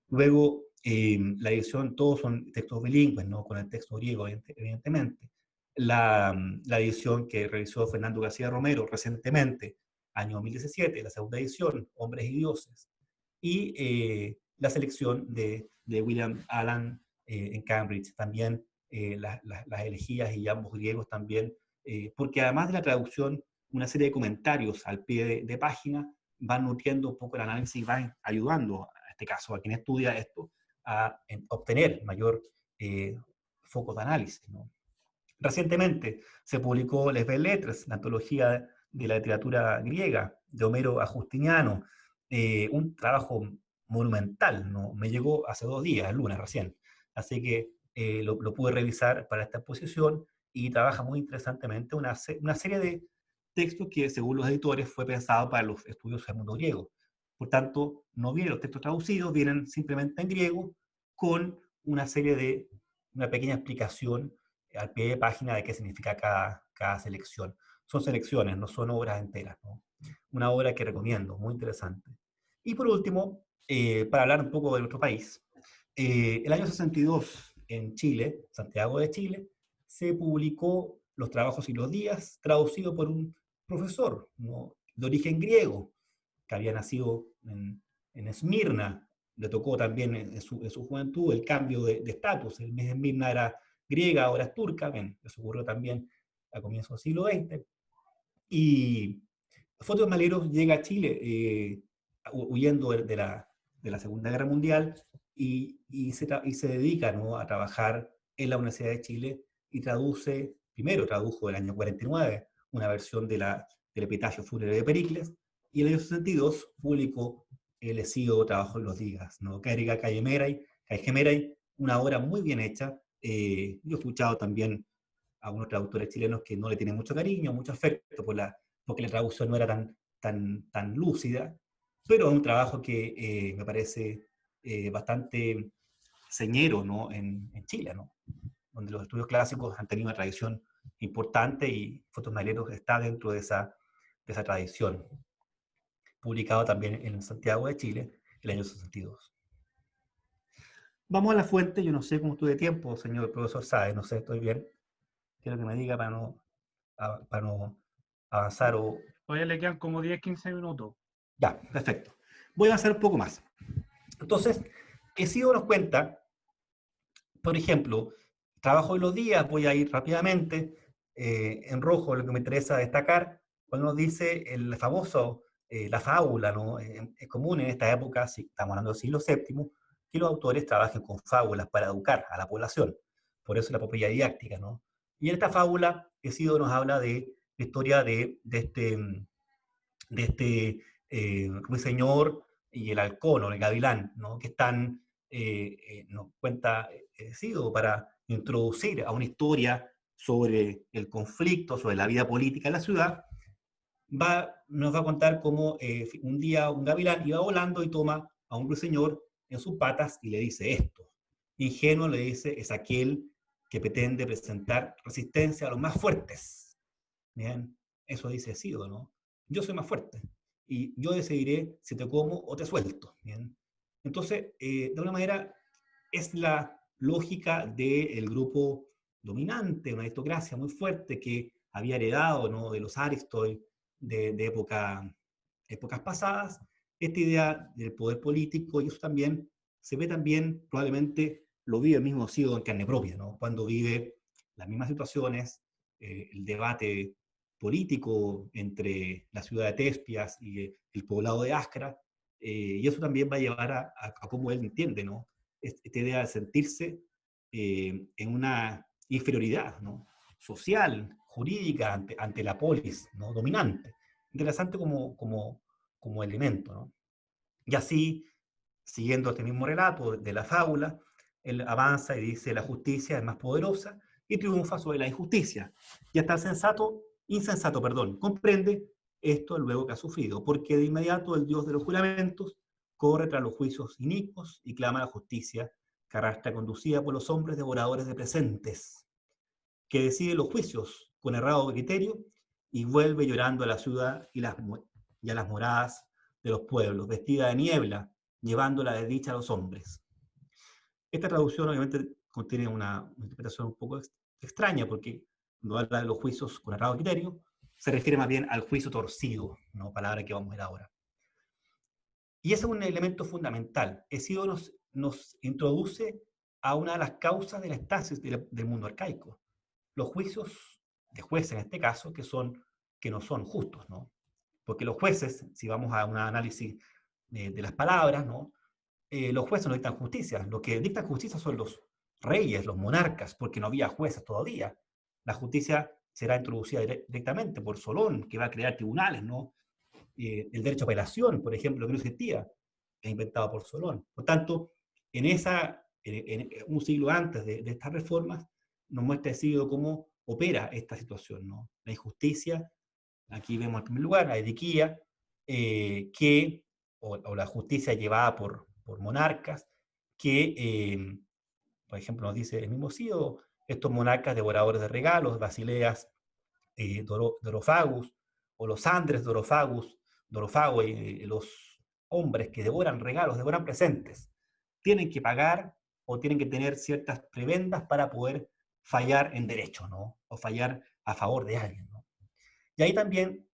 Luego, la edición, todos son textos bilingües, ¿no? Con el texto griego, evidentemente. La edición que realizó Fernando García Romero recientemente, año 2017, la segunda edición, Hombres y Dioses. Y la selección de William Allen en Cambridge, también las elegías y ambos griegos también, porque además de la traducción, una serie de comentarios al pie de página van nutriendo un poco el análisis y van ayudando, a este caso, a quien estudia esto, a obtener mayor foco de análisis, ¿no? Recientemente se publicó Les Belles Lettres, la antología de la literatura griega, de Homero a Justiniano, un trabajo monumental, ¿no? Me llegó hace 2 días, el lunes recién, así que lo pude revisar para esta exposición y trabaja muy interesantemente una serie de textos que, según los editores, fue pensado para los estudios del mundo griego. Por tanto, no vienen los textos traducidos, vienen simplemente en griego con una pequeña explicación al pie de página de qué significa cada selección. Son selecciones, no son obras enteras, ¿no? Una obra que recomiendo, muy interesante. Y por último, para hablar un poco de nuestro país, el año 62 en Chile, Santiago de Chile, se publicó Los Trabajos y los Días, traducido por un profesor, ¿no? De origen griego, que había nacido en Esmirna. Le tocó también en su juventud el cambio de estatus. El mes de Esmirna era griega, ahora es turca. Bien, eso ocurrió también a comienzos del siglo XX. Y Fotios Maleros llega a Chile huyendo de la Segunda Guerra Mundial y se dedica, ¿no? A trabajar en la Universidad de Chile y primero tradujo el año 49 una versión del epitafio fúnebre de Pericles, y en el año 62 publicó el Hesíodo Trabajo de los Días, ¿no? Cariga Calle Meray, Caigemera, una obra muy bien hecha. Yo he escuchado también a unos traductores chilenos que no le tienen mucho cariño, mucho afecto, porque la traducción no era tan lúcida, pero es un trabajo que me parece bastante señero, ¿no? en Chile, ¿no? Donde los estudios clásicos han tenido una tradición importante y Fotos Maileros está dentro de esa tradición, publicado también en Santiago de Chile el año 62. Vamos a la fuente. Yo no sé cómo estuve de tiempo, señor profesor Sáez, no sé, estoy bien. Quiero que me diga para no avanzar o... Todavía le quedan como 10, 15 minutos. Ya, perfecto. Voy a avanzar un poco más. Entonces, Hesíodo nos cuenta, por ejemplo, trabajo de los días, voy a ir rápidamente, en rojo lo que me interesa destacar, cuando nos dice el famoso, la fábula, ¿no? Es común en esta época, si estamos hablando del siglo VII, que los autores trabajen con fábulas para educar a la población. Por eso la epopeya didáctica, ¿no? Y en esta fábula, Hesíodo nos habla de la historia de este ruiseñor y el halcón o el gavilán, ¿no? Que están, nos cuenta Hesíodo para introducir a una historia sobre el conflicto, sobre la vida política de la ciudad. Nos va a contar cómo un día un gavilán iba volando y toma a un ruiseñor en sus patas y le dice esto. Ingenuo le dice, es aquel que pretende presentar resistencia a los más fuertes. Bien, eso dice Hesíodo, ¿no? Yo soy más fuerte y yo decidiré si te como o te suelto. Bien. Entonces, de alguna manera, es la lógica del grupo dominante, una aristocracia muy fuerte que había heredado, ¿no? De los Aristoi de épocas pasadas, esta idea del poder político, y eso también se ve también, probablemente lo vive el mismo Hesíodo en carne propia, ¿no? Cuando vive las mismas situaciones, el debate político entre la ciudad de Tespias y el poblado de Ascra, y eso también va a llevar a cómo él entiende, ¿no? Esta idea de sentirse en una inferioridad, ¿no? Social, jurídica, ante la polis, ¿no? Dominante. Interesante como elemento, ¿no? Y así, siguiendo este mismo relato de la fábula, él avanza y dice, la justicia es más poderosa y triunfa sobre la injusticia. Y hasta el insensato, comprende esto luego que ha sufrido, porque de inmediato el Dios de los juramentos corre tras los juicios inicuos y clama la justicia que arrastra conducida por los hombres devoradores de presentes, que decide los juicios con errado criterio y vuelve llorando a la ciudad y a las moradas de los pueblos, vestida de niebla, llevando la desdicha a los hombres. Esta traducción obviamente contiene una interpretación un poco extraña, porque cuando habla de los juicios con errado criterio, se refiere más bien al juicio torcido, ¿no? Palabra que vamos a ver ahora. Y ese es un elemento fundamental. Hesíodo nos introduce a una de las causas de la estasis del mundo arcaico. Los juicios de jueces, en este caso, que no son justos, ¿no? Porque los jueces, si vamos a un análisis de las palabras, ¿no? Los jueces no dictan justicia. Lo que dictan justicia son los reyes, los monarcas, porque no había jueces todavía. La justicia será introducida directamente por Solón, que va a crear tribunales, ¿no? El derecho a apelación, por ejemplo, que no existía, es inventado por Solón. Por tanto, en un siglo antes de estas reformas, nos muestra Hesíodo cómo opera esta situación, ¿no? La injusticia, aquí vemos en primer lugar la ediquía, o la justicia llevada por monarcas, que, por ejemplo, nos dice el mismo Hesíodo, estos monarcas devoradores de regalos, Basileas, Dorofagus, o los Andres Dorofago, los hombres que devoran regalos, devoran presentes, tienen que pagar o tienen que tener ciertas prebendas para poder fallar en derecho, ¿no? O fallar a favor de alguien, ¿no? Y ahí también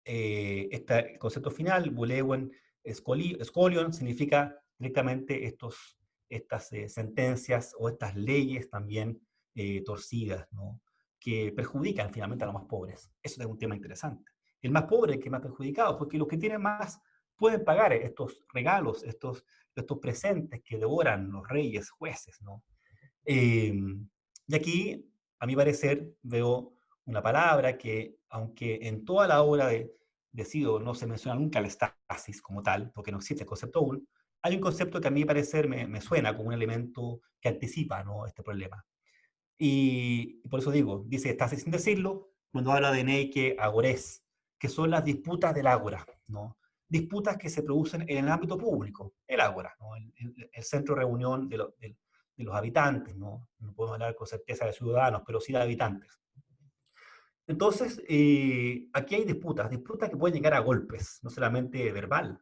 este concepto final, bulewen scolion, significa directamente estas sentencias o estas leyes también torcidas, ¿no? Que perjudican finalmente a los más pobres. Eso es un tema interesante. El más pobre es el que más perjudicado, porque los que tienen más pueden pagar estos regalos, estos presentes que devoran los reyes, jueces, ¿no? Y aquí, a mi parecer, veo una palabra que, aunque en toda la obra de Hesíodo no se menciona nunca la estasis como tal, porque no existe el concepto aún, hay un concepto que a mi parecer me suena como un elemento que anticipa, ¿no?, este problema. Y por eso digo, dice, está sin decirlo, cuando habla de Neike Agores, que son las disputas del ágora, ¿no? Disputas que se producen en el ámbito público, el ágora, ¿no? El centro de reunión de los habitantes, ¿no? No podemos hablar con certeza de ciudadanos, pero sí de habitantes. Entonces, aquí hay disputas, disputas que pueden llegar a golpes, no solamente verbal.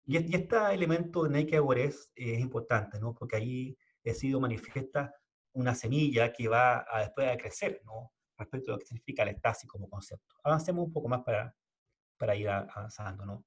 Y este elemento de Nike Agores es importante, ¿no? Porque ahí ha sido manifiesta una semilla que va a después a crecer, ¿no? Respecto a lo que significa el Stasi como concepto. Avancemos un poco más para ir avanzando, ¿no?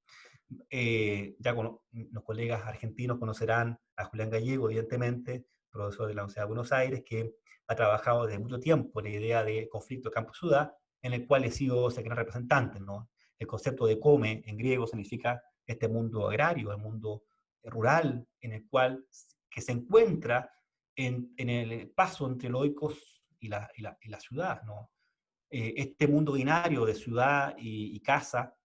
Ya con los colegas argentinos conocerán a Julián Gallego, evidentemente, profesor de la Universidad de Buenos Aires, que ha trabajado desde mucho tiempo la idea de conflicto campo-ciudad, en el cual he sido ese gran representante, ¿no? El concepto de come en griego significa este mundo agrario, el mundo rural, en el cual que se encuentra en el paso entre los oikos y la ciudad, ¿no? Este mundo binario de ciudad y casa,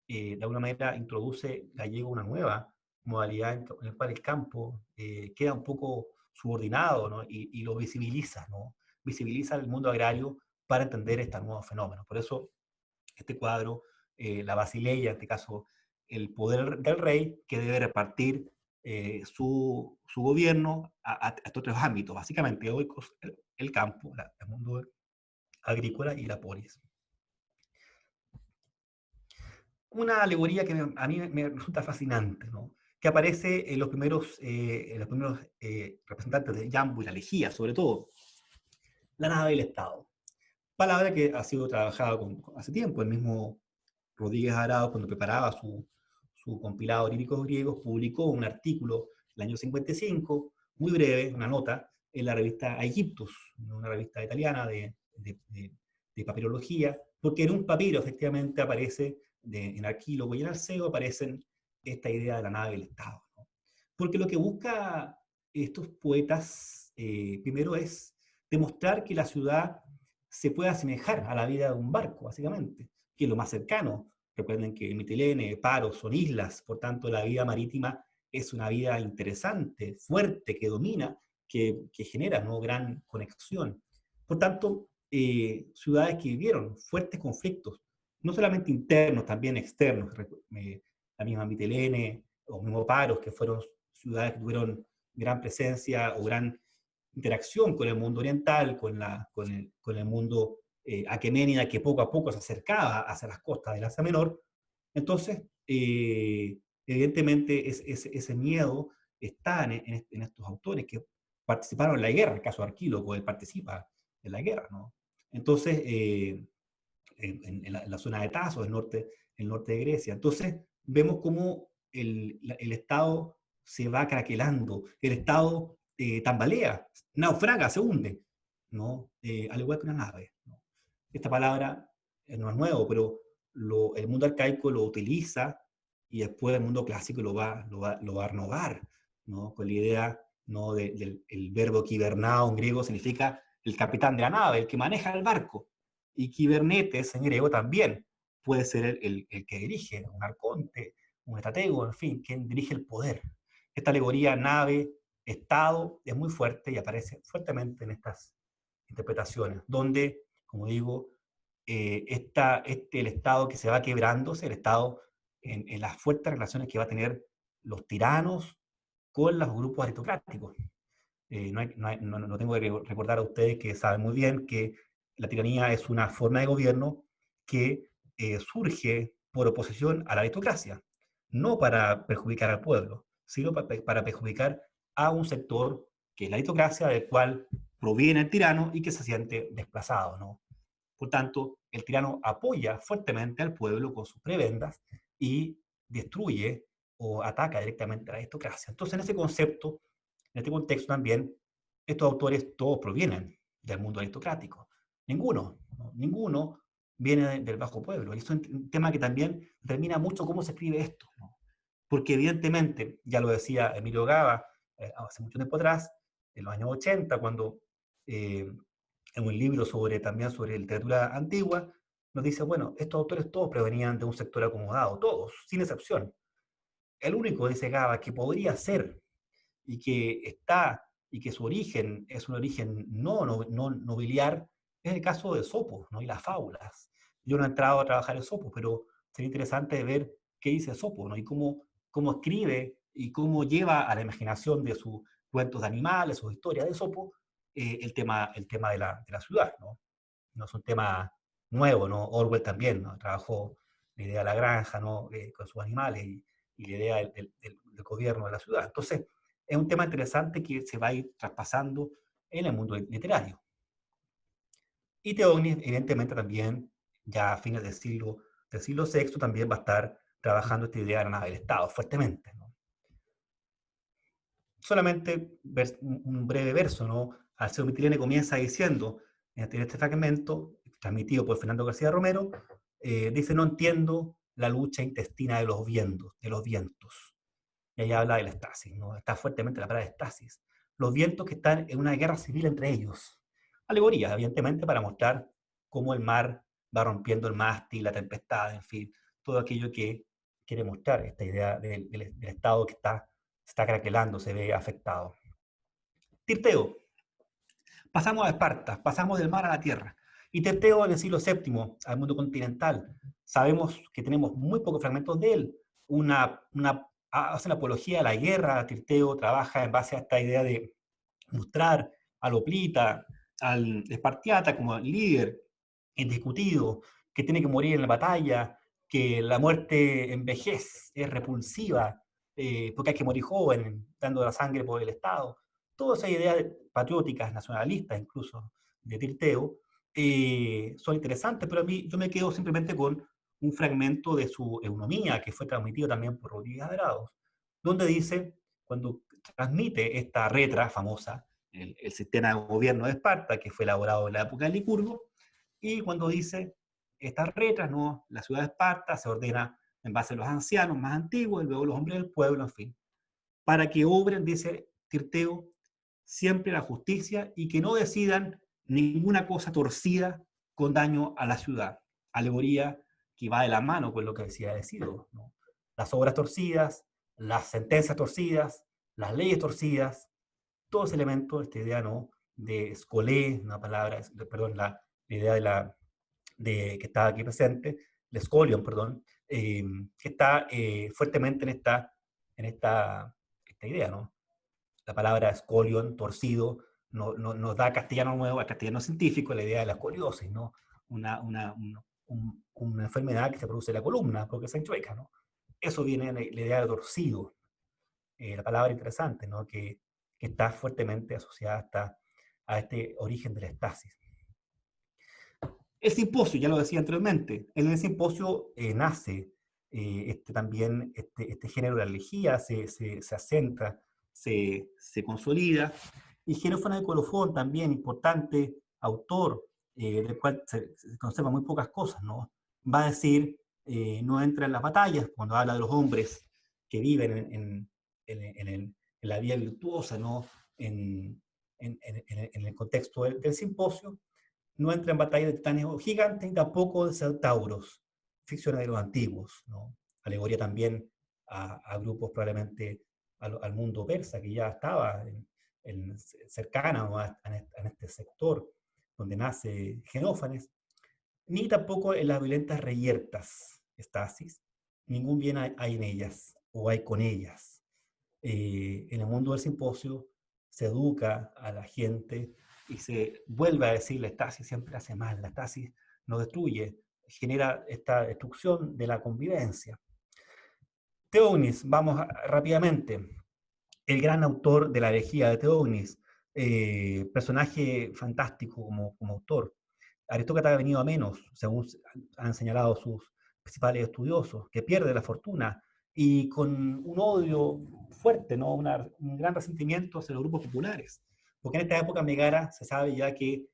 de alguna manera introduce Gallego una nueva modalidad en la cual el campo queda un poco subordinado, ¿no? Y lo visibiliza, ¿no? Visibiliza el mundo agrario para entender estos nuevos fenómenos. Por eso este cuadro, la Basileia, en este caso el poder del rey, que debe repartir su gobierno a estos otros ámbitos, básicamente oikos, el campo, el mundo agrícola y la polis. Una alegoría que a mí me resulta fascinante, ¿no? Que aparece en los primeros representantes de Jambo y la Lejía, sobre todo, la nave del Estado. Palabra que ha sido trabajada hace tiempo. El mismo Rodríguez Arao, cuando preparaba su compilado líricos griegos, publicó un artículo el año 55, muy breve, una nota, en la revista Aegyptus, una revista italiana de papirología, porque en un papiro efectivamente aparece, en Arquílogo y en Alceo, aparecen esta idea de la nave del Estado, ¿no? Porque lo que busca estos poetas, primero es demostrar que la ciudad se puede asemejar a la vida de un barco, básicamente, que es lo más cercano. Recuerden que Mitilene, Paros son islas, por tanto la vida marítima es una vida interesante, fuerte, que domina, que genera, ¿no?, gran conexión. Por tanto, ciudades que vivieron fuertes conflictos, no solamente internos, también externos. La misma Mitilene o mismo Paros, que fueron ciudades que tuvieron gran presencia o gran interacción con el mundo oriental, con el mundo aqueménida, que poco a poco se acercaba hacia las costas del Asia Menor. Entonces, evidentemente, ese miedo está en estos autores que participaron en la guerra. El caso de Arquílogo, él participa en la guerra, ¿no? Entonces, en la zona de Tasos, el norte de Grecia. Entonces, vemos cómo el Estado se va craquelando, el Estado tambalea, naufraga, se hunde, ¿no? Al igual que una nave, ¿no? Esta palabra no es nuevo, pero el mundo arcaico lo utiliza y después el mundo clásico lo va a renovar, ¿no? Con la idea, ¿no?, del el verbo kibernao en griego significa el capitán de la nave, el que maneja el barco. Y kibernetes en griego también puede ser el que dirige, un arconte, un estratego, en fin, quien dirige el poder. Esta alegoría nave, Estado, es muy fuerte y aparece fuertemente en estas interpretaciones, donde, como digo, el Estado que se va quebrándose, el Estado en las fuertes relaciones que va a tener los tiranos con los grupos aristocráticos. No tengo que recordar a ustedes, que saben muy bien que la tiranía es una forma de gobierno que surge por oposición a la aristocracia, no para perjudicar al pueblo, sino para perjudicar a un sector que es la aristocracia, del cual proviene el tirano y que se siente desplazado, ¿no? Por tanto, el tirano apoya fuertemente al pueblo con sus prebendas y destruye o ataca directamente a la aristocracia. Entonces, en ese concepto, en este contexto también, estos autores todos provienen del mundo aristocrático. Ninguno, ¿no? Ninguno viene del bajo pueblo. Y eso es un tema que también determina mucho cómo se escribe esto, ¿no? Porque evidentemente, ya lo decía Emilio Gava hace mucho tiempo atrás, en los años 80, cuando en un libro también sobre literatura antigua, nos dice, bueno, estos autores todos provenían de un sector acomodado, todos, sin excepción. el único, dice Gaba, que podría ser y que está y que su origen es un origen no nobiliar, es el caso de Sopo, ¿no? Y las fábulas. Yo no he entrado a trabajar en Sopo, pero sería interesante ver qué dice Sopo, ¿no? Y cómo escribe y cómo lleva a la imaginación de sus cuentos de animales, sus historias de Sopo, el tema de la ciudad, ¿no? No es un tema nuevo, ¿no? Orwell también, ¿no? Trabajó la idea de la granja, ¿no? Con sus animales y la idea del gobierno de la ciudad. Entonces, es un tema interesante que se va a ir traspasando en el mundo literario. Y Theognis, evidentemente, también, ya a fines del siglo VI, también va a estar trabajando esta idea de la nave del Estado fuertemente, ¿no? Solamente un breve verso, ¿no? Alceo Mitilene comienza diciendo, en este fragmento, transmitido por Fernando García Romero, dice, no entiendo la lucha intestina de los vientos. Y ahí habla de la estasis, ¿no? Está fuertemente la palabra estasis. Los vientos que están en una guerra civil entre ellos. Alegoría, evidentemente, para mostrar cómo el mar va rompiendo el mástil, la tempestad, en fin, todo aquello que quiere mostrar esta idea del estado que se está craquelando, se ve afectado. Tirteo. Pasamos a Esparta, pasamos del mar a la tierra. Y Tirteo en el siglo VII, al mundo continental. Sabemos que tenemos muy pocos fragmentos de él. Hace una apología a la guerra. Tirteo trabaja en base a esta idea de mostrar al hoplita, al espartiata como líder indiscutido, que tiene que morir en la batalla, que la muerte en vejez es repulsiva, porque hay que morir joven, dando la sangre por el Estado. Todas esas ideas patrióticas, nacionalistas incluso, de Tirteo, son interesantes, pero a mí yo me quedo simplemente con un fragmento de su Eunomía, que fue transmitido también por Rodríguez Adrados, donde dice, cuando transmite esta retra famosa, el sistema de gobierno de Esparta, que fue elaborado en la época de Licurgo, y cuando dice, estas retras, ¿no? La ciudad de Esparta se ordena en base a los ancianos más antiguos, y luego los hombres del pueblo, en fin, para que obren, dice Tirteo, siempre la justicia y que no decidan ninguna cosa torcida con daño a la ciudad. Alegoría que va de la mano con lo que decía Decido, ¿no? Las obras torcidas, las sentencias torcidas, las leyes torcidas, todos elementos, esta idea, ¿no? De escolé, una palabra, perdón, la idea que está aquí presente, el scolion, perdón, que está fuertemente en esta idea, ¿no? La palabra scolion, torcido, nos da castellano nuevo, al castellano científico, la idea de la escoliosis, ¿no? Una enfermedad que se produce en la columna porque se enchueca, ¿no? Eso viene de la idea de torcido, la palabra interesante, ¿no? Que está fuertemente asociada a este origen de la estasis. El simposio, ya lo decía anteriormente, en el simposio nace también este género de la elegía, se asenta, se consolida, y Xenófono de Colofón también, importante autor, del cual se conservan muy pocas cosas, ¿no? Va a decir, no entra en las batallas, cuando habla de los hombres que viven en la vía virtuosa, ¿no? En el contexto del simposio, no entra en batalla de titanes o gigantes, ni tampoco de centauros, ficciones de los antiguos, ¿no? Alegoría también a grupos probablemente al mundo persa, que ya estaba cercana, ¿no? en este sector donde nace Genófanes, ni tampoco en las violentas reyertas, estasis, ningún bien hay en ellas, o hay con ellas. En el mundo del simposio se educa a la gente y se vuelve a decir la estasis siempre hace mal, la estasis nos destruye, genera esta destrucción de la convivencia. Theognis, vamos rápidamente, el gran autor de la herejía de Theognis, personaje fantástico como autor. Aristócrata ha venido a menos, según han señalado sus principales estudiosos, que pierde la fortuna y con un odio fuerte, ¿no? Un gran resentimiento hacia los grupos populares. Porque en esta época Megara se sabe ya que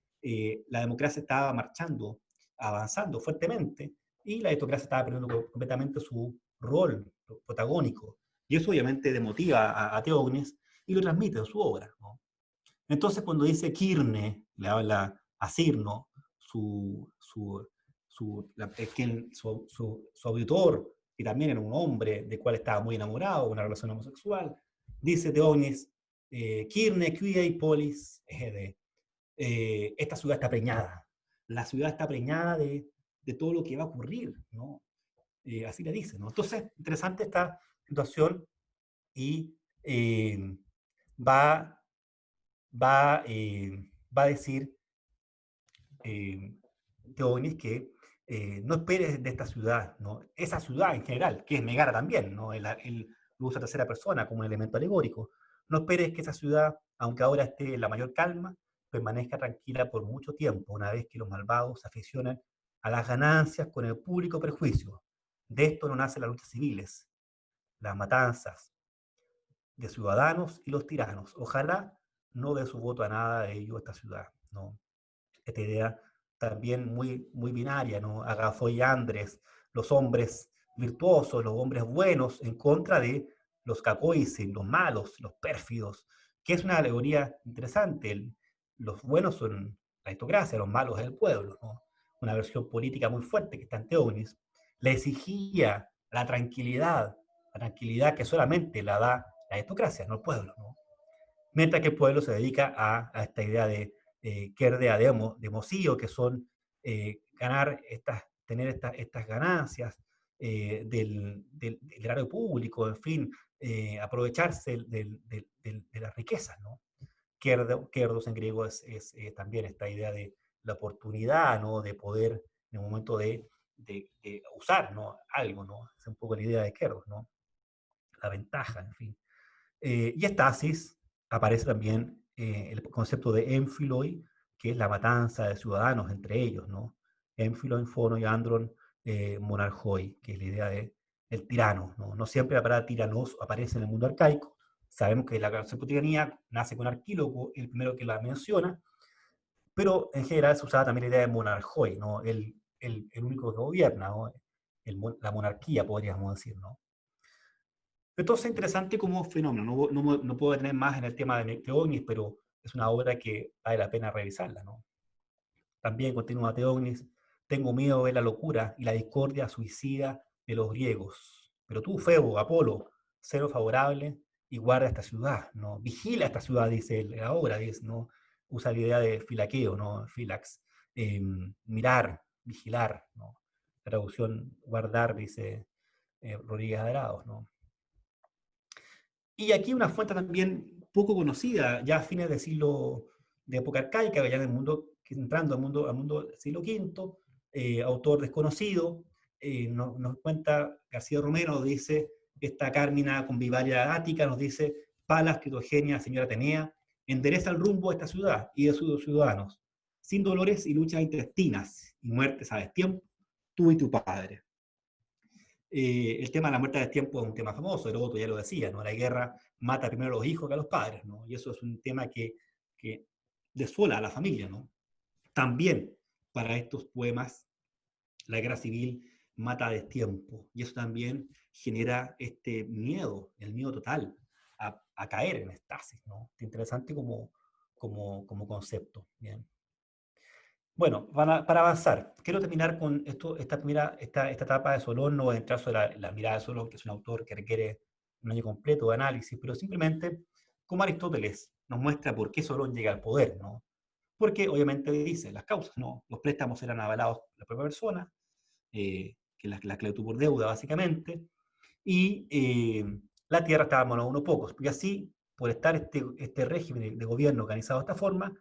la democracia estaba marchando, avanzando fuertemente, y la aristocracia estaba perdiendo completamente su rol protagónico. Y eso obviamente demotiva a Teognis y lo transmite en su obra, ¿no? Entonces cuando dice Kirne, le habla a Cirno, su auditor, que también era un hombre del cual estaba muy enamorado, una relación homosexual. Dice Teógenes, Kirne, Quiei, Polis, esta ciudad está preñada. La ciudad está preñada de todo lo que va a ocurrir, ¿no? Así le dice, ¿no? Entonces, interesante esta situación y va, va a decir Teógenes que no esperes de esta ciudad, ¿no? Esa ciudad en general, que es Megara también, ¿no? El uso de tercera persona como un elemento alegórico. No esperes que esa ciudad, aunque ahora esté en la mayor calma, permanezca tranquila por mucho tiempo, una vez que los malvados se aficionan a las ganancias con el público perjuicio. De esto no nacen las luchas civiles, las matanzas de ciudadanos y los tiranos. Ojalá no dé su voto a nada de ello esta ciudad, ¿no? Esta idea también muy binaria, ¿no? Agafoy y Andrés, los hombres virtuosos, los hombres buenos, en contra de los cacoises, los malos, los pérfidos, que es una alegoría interesante. Los buenos son la aristocracia, los malos es el pueblo, ¿no? Una versión política muy fuerte que está en Teógenes. Le exigía la tranquilidad que solamente la da la aristocracia, no el pueblo, ¿no? Mientras que el pueblo se dedica a esta idea de querdea de mocillo, que son tener estas ganancias del erario público, en fin, aprovecharse de las riquezas, ¿no? Kerdos en griego es también esta idea de la oportunidad, ¿no? De poder en un momento de usar, ¿no? Algo, ¿no? Es un poco la idea de Kerdos, ¿no? La ventaja, en fin. Y estasis aparece también el concepto de énfiloi, que es la matanza de ciudadanos entre ellos, ¿no? Énfilo, fono y andron monarchoi, que es la idea del tirano, ¿no? No siempre la palabra tiranos aparece en el mundo arcaico. Sabemos que la concepto de tiranía nace con Arquíloco, el primero que la menciona, pero en general se usaba también la idea de monarchoi, ¿no? El único que gobierna, ¿no? La monarquía, podríamos decir, ¿no? Entonces, interesante como fenómeno. No puedo tener más en el tema de Teógenes, pero es una obra que vale la pena revisarla, ¿no? También continúa Teógenes, tengo miedo de ver la locura y la discordia suicida de los griegos. Pero tú, Febo, Apolo, cero favorable y guarda esta ciudad, ¿no? Vigila esta ciudad, dice él, la obra, dice, ¿no? Usa la idea de filaqueo, ¿no? Filax. Mirar, vigilar, ¿no? La traducción guardar, dice Rodríguez Adrados, ¿no? Y aquí una fuente también poco conocida, ya a fines del siglo de época arcaica, ya en el mundo, entrando al mundo del siglo V, autor desconocido, nos cuenta García Romero, dice, esta Carmina Convivaria Ática, nos dice, Palas, Critogenia, señora Atenea, endereza el rumbo a esta ciudad y de sus ciudadanos, sin dolores y luchas intestinas y muertes a destiempo, tú y tu padre. El tema de la muerte a destiempo es un tema famoso, Heródoto ya lo decía, ¿no? La guerra mata primero a los hijos que a los padres, ¿no? Y eso es un tema que desola a la familia, ¿no? También para estos poemas, la guerra civil mata a destiempo, y eso también genera este miedo, el miedo total a caer en estasis, ¿no? Es interesante como concepto, ¿bien? Bueno, para avanzar, quiero terminar con esta etapa de Solón, no voy a entrar sobre la mirada de Solón, que es un autor que requiere un año completo de análisis, pero simplemente como Aristóteles nos muestra por qué Solón llega al poder, ¿no? Porque obviamente dice las causas, ¿no? Los préstamos eran avalados por la propia persona, que la esclavitud por deuda básicamente, y la tierra estaba en manos de unos pocos, y así, por estar este régimen de gobierno organizado de esta forma,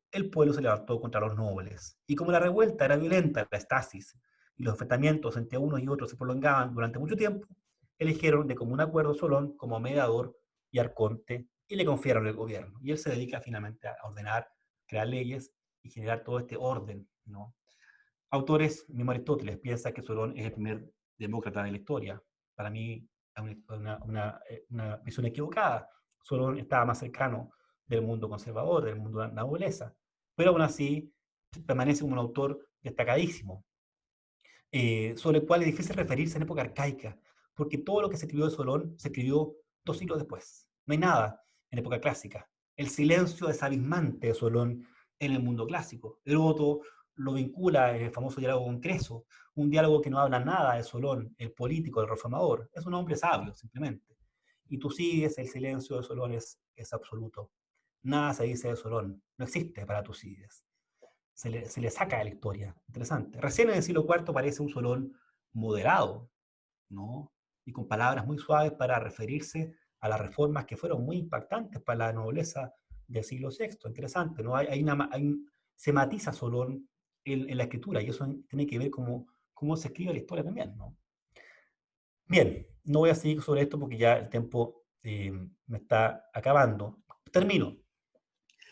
el pueblo se levantó contra los nobles. Y como la revuelta era violenta, la estasis, y los enfrentamientos entre unos y otros se prolongaban durante mucho tiempo, eligieron de común acuerdo Solón como mediador y arconte y le confiaron el gobierno. Y él se dedica finalmente a ordenar, crear leyes y generar todo este orden, ¿no? Autores, mismo Aristóteles, piensa que Solón es el primer demócrata de la historia. Para mí, es una visión equivocada. Solón estaba más cercano del mundo conservador, del mundo de la nobleza, pero aún así permanece como un autor destacadísimo, sobre el cual es difícil referirse en época arcaica, porque todo lo que se escribió de Solón se escribió 2 siglos después. No hay nada en época clásica. El silencio desabismante de Solón en el mundo clásico. Heródoto lo vincula el famoso diálogo con Creso, un diálogo que no habla nada de Solón, el político, el reformador. Es un hombre sabio, simplemente. Y tú sigues, el silencio de Solón es absoluto. Nada se dice de Solón, no existe para Tucídides. Se le saca de la historia. Interesante. Recién en el siglo IV parece un Solón moderado, ¿no? Y con palabras muy suaves para referirse a las reformas que fueron muy impactantes para la nobleza del siglo VI. Interesante, ¿no? Se matiza Solón en la escritura, y eso tiene que ver cómo se escribe la historia también, ¿no? Bien, no voy a seguir sobre esto porque ya el tiempo me está acabando. Termino.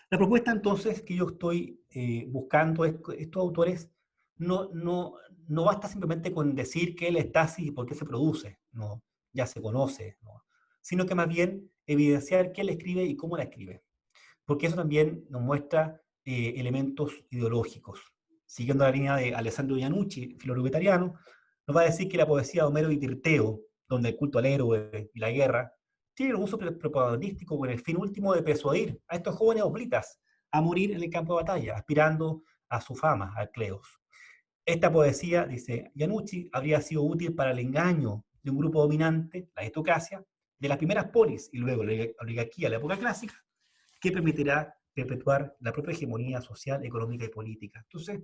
La propuesta entonces que yo estoy buscando es que estos autores no basta simplemente con decir qué es la estasis y por qué se produce, ¿no? Ya se conoce, ¿no? Sino que más bien evidenciar quién la escribe y cómo la escribe, porque eso también nos muestra elementos ideológicos. Siguiendo la línea de Alessandro Iannucci, filologitariano, nos va a decir que la poesía de Homero y Tirteo, donde el culto al héroe y la guerra tiene un uso propagandístico con el fin último de persuadir a estos jóvenes hoplitas a morir en el campo de batalla, aspirando a su fama, al Cleos. Esta poesía, dice Iannucci, habría sido útil para el engaño de un grupo dominante, la aristocracia, de las primeras polis y luego la oligarquía de la época clásica, que permitirá perpetuar la propia hegemonía social, económica y política. Entonces,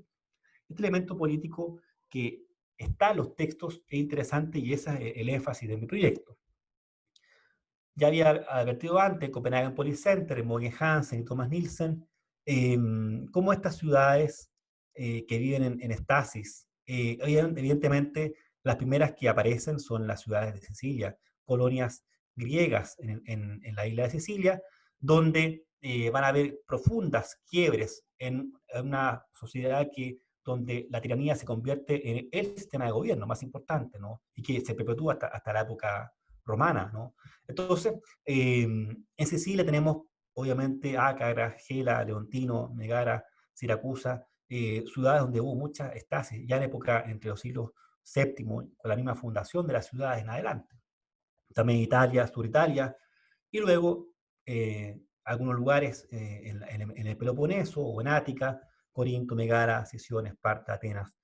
este elemento político que está en los textos es interesante y ese es el énfasis de mi proyecto. Ya había advertido antes, Copenhagen Police Center, Mogen Hansen y Thomas Nielsen, cómo estas ciudades que viven en estasis, evidentemente las primeras que aparecen son las ciudades de Sicilia, colonias griegas en la isla de Sicilia, donde van a haber profundas quiebres en una sociedad donde la tiranía se convierte en el sistema de gobierno más importante, ¿no? Y que se perpetúa hasta la época romana, ¿no? Entonces, en Sicilia tenemos, obviamente, Ácara, Gela, Leontino, Megara, Siracusa, ciudades donde hubo mucha estasis, ya en época entre los siglos VII, con la misma fundación de las ciudades en adelante. También Italia, Sur Italia, y luego algunos lugares en el Peloponeso o en Ática, Corinto, Megara, Sición, Esparta, Atenas,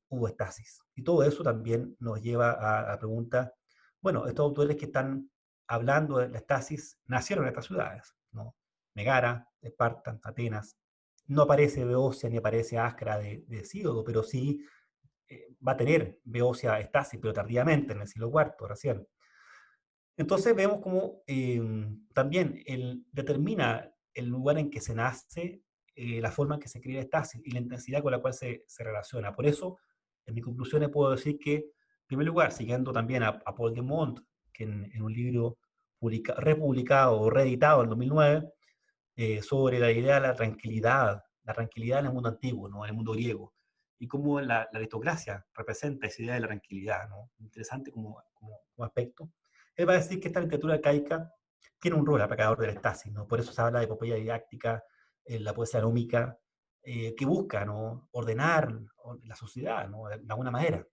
hubo estasis. Y todo eso también nos lleva a la pregunta, bueno, estos autores que están hablando de la estasis nacieron en estas ciudades, ¿no? Megara, Esparta, Atenas. No aparece Beocia ni aparece Ascra de Hesíodo, pero sí va a tener Beocia estasis, pero tardíamente, en el siglo IV recién. Entonces vemos cómo también determina el lugar en que se nace, la forma en que se crea estasis y la intensidad con la cual se relaciona. Por eso, en mis conclusiones puedo decir que, en primer lugar, siguiendo también a Paul de Montt, que en un libro republicado o reeditado en 2009, sobre la idea de la tranquilidad en el mundo antiguo, ¿no? En el mundo griego, y cómo la aristocracia representa esa idea de la tranquilidad, ¿no? Interesante como aspecto. Él va a decir que esta literatura arcaica tiene un rol aplicador del estasis, ¿no? Por eso se habla de epopeya didáctica, la poesía anómica, que busca, ¿no? Ordenar la sociedad, ¿no? De alguna manera.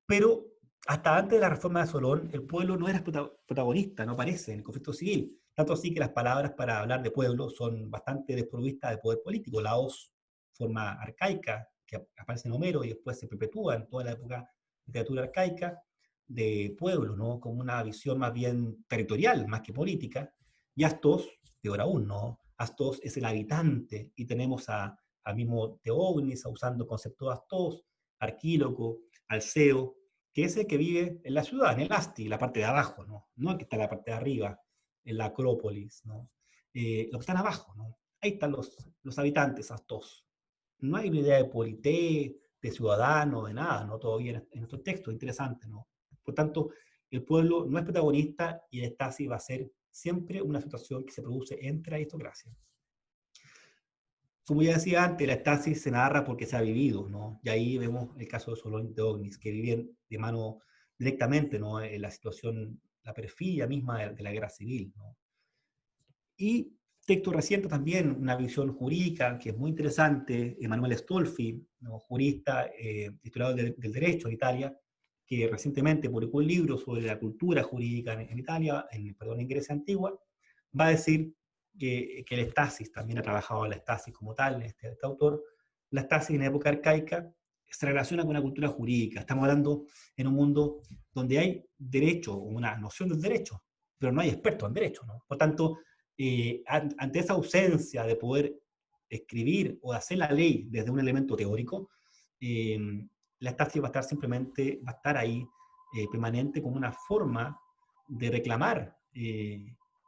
Pero hasta antes de la reforma de Solón, el pueblo no era protagonista, no aparece en el conflicto civil. Tanto así que las palabras para hablar de pueblo son bastante desprovistas de poder político. La hoz, forma arcaica, que aparece en Homero y después se perpetúa en toda la época de literatura arcaica, de pueblo, ¿no? Como una visión más bien territorial, más que política. Y Astos, peor aún, ¿no? Astos es el habitante, y tenemos al mismo Teognis usando el concepto de Astos, Arquíloco, Alceo, que es el que vive en la ciudad, en el Asti, la parte de abajo, ¿no? No el que está en la parte de arriba, en la Acrópolis, ¿no? Los que están abajo, ¿no? Ahí están los habitantes, Astos. No hay una idea de polité, de ciudadano, de nada, ¿no? Todavía en estos textos, interesante, ¿no? Por tanto, el pueblo no es protagonista y el estasis va a ser siempre una situación que se produce entre la aristocracia. Como ya decía antes, la estasis se narra porque se ha vivido, ¿no? Y ahí vemos el caso de Solón de Ognis, que vivían de mano directamente, ¿no? En la situación, la perfidia misma de la guerra civil, ¿no? Y texto reciente también, una visión jurídica que es muy interesante, Emanuele Stolfi, ¿no? Jurista, titulado del Derecho en Italia, que recientemente publicó un libro sobre la cultura jurídica en Italia, en Grecia antigua, va a decir que el estasis, también ha trabajado la estasis como tal, este autor, la estasis en la época arcaica se relaciona con una cultura jurídica. Estamos hablando en un mundo donde hay derecho, una noción del derecho, pero no hay expertos en derecho, ¿no? Por tanto, ante esa ausencia de poder escribir o hacer la ley desde un elemento teórico, eh, la estasis va a estar simplemente, va a estar ahí permanente como una forma de reclamar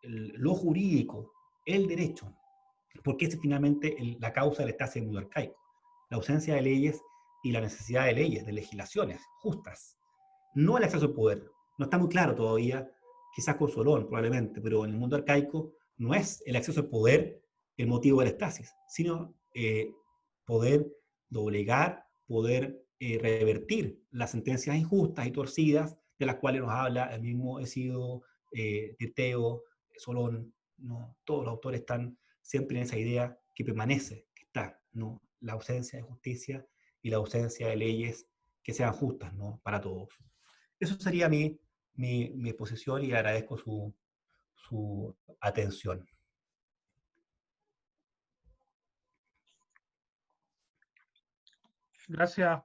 lo jurídico, el derecho, porque esa es finalmente la causa del estasis del mundo arcaico, la ausencia de leyes y la necesidad de leyes, de legislaciones justas, no el acceso al poder. No está muy claro todavía, quizás con Solón probablemente, pero en el mundo arcaico no es el acceso al poder el motivo del estasis, sino poder doblegar, poder revertir las sentencias injustas y torcidas de las cuales nos habla el mismo Hesíodo, Tirteo, Solón, ¿no? Todos los autores están siempre en esa idea que permanece, que está, ¿no? La ausencia de justicia y la ausencia de leyes que sean justas, ¿no? Para todos. Eso sería mi exposición y agradezco su atención. Gracias,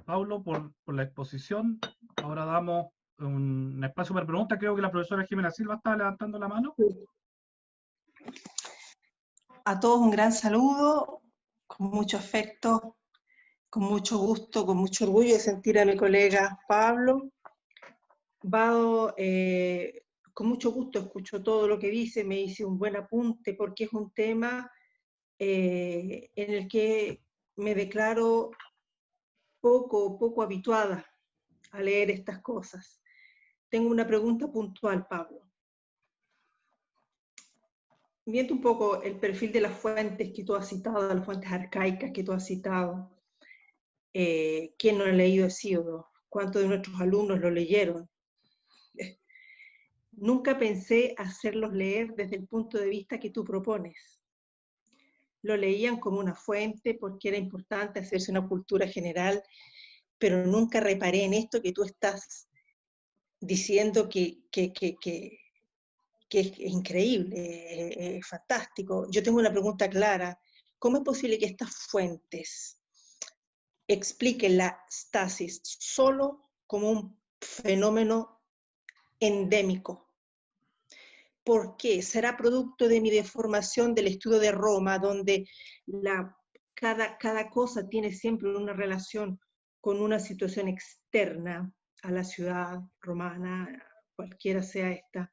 Pablo, por la exposición. Ahora damos un espacio para preguntas. Creo que la profesora Jimena Silva está levantando la mano. A todos un gran saludo, con mucho afecto, con mucho gusto, con mucho orgullo de sentir a mi colega Pablo. Vado, con mucho gusto escucho todo lo que dice, me hice un buen apunte porque es un tema en el que me declaro poco habituada a leer estas cosas. Tengo una pregunta puntual, Pablo. Viendo un poco el perfil de las fuentes que tú has citado, las fuentes arcaicas que tú has citado, ¿quién no ha leído Hesíodo? ¿Cuántos de nuestros alumnos lo leyeron? Nunca pensé hacerlos leer desde el punto de vista que tú propones. Lo leían como una fuente porque era importante hacerse una cultura general, pero nunca reparé en esto que tú estás diciendo que es increíble, es fantástico. Yo tengo una pregunta clara. ¿Cómo es posible que estas fuentes expliquen la stasis solo como un fenómeno endémico? ¿Por qué? ¿Será producto de mi deformación del estudio de Roma, donde cada cosa tiene siempre una relación con una situación externa a la ciudad romana, cualquiera sea esta?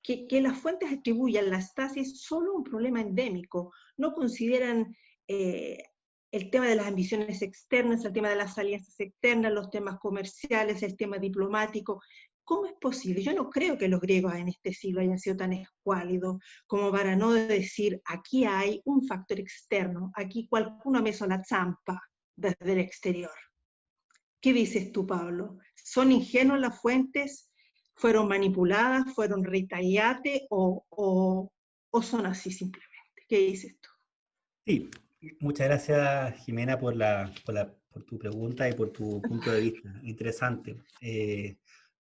Que las fuentes atribuyan la stasis solo a un problema endémico, no consideran el tema de las ambiciones externas, el tema de las alianzas externas, los temas comerciales, el tema diplomático. ¿Cómo es posible? Yo no creo que los griegos en este siglo hayan sido tan escuálidos como para no decir, aquí hay un factor externo, aquí qualcuno me hizo la zampa desde el exterior. ¿Qué dices tú, Pablo? ¿Son ingenuas las fuentes? ¿Fueron manipuladas? ¿Fueron retaliate? ¿O son así simplemente? ¿Qué dices tú? Sí, muchas gracias, Jimena, por tu pregunta y por tu punto de vista. Interesante.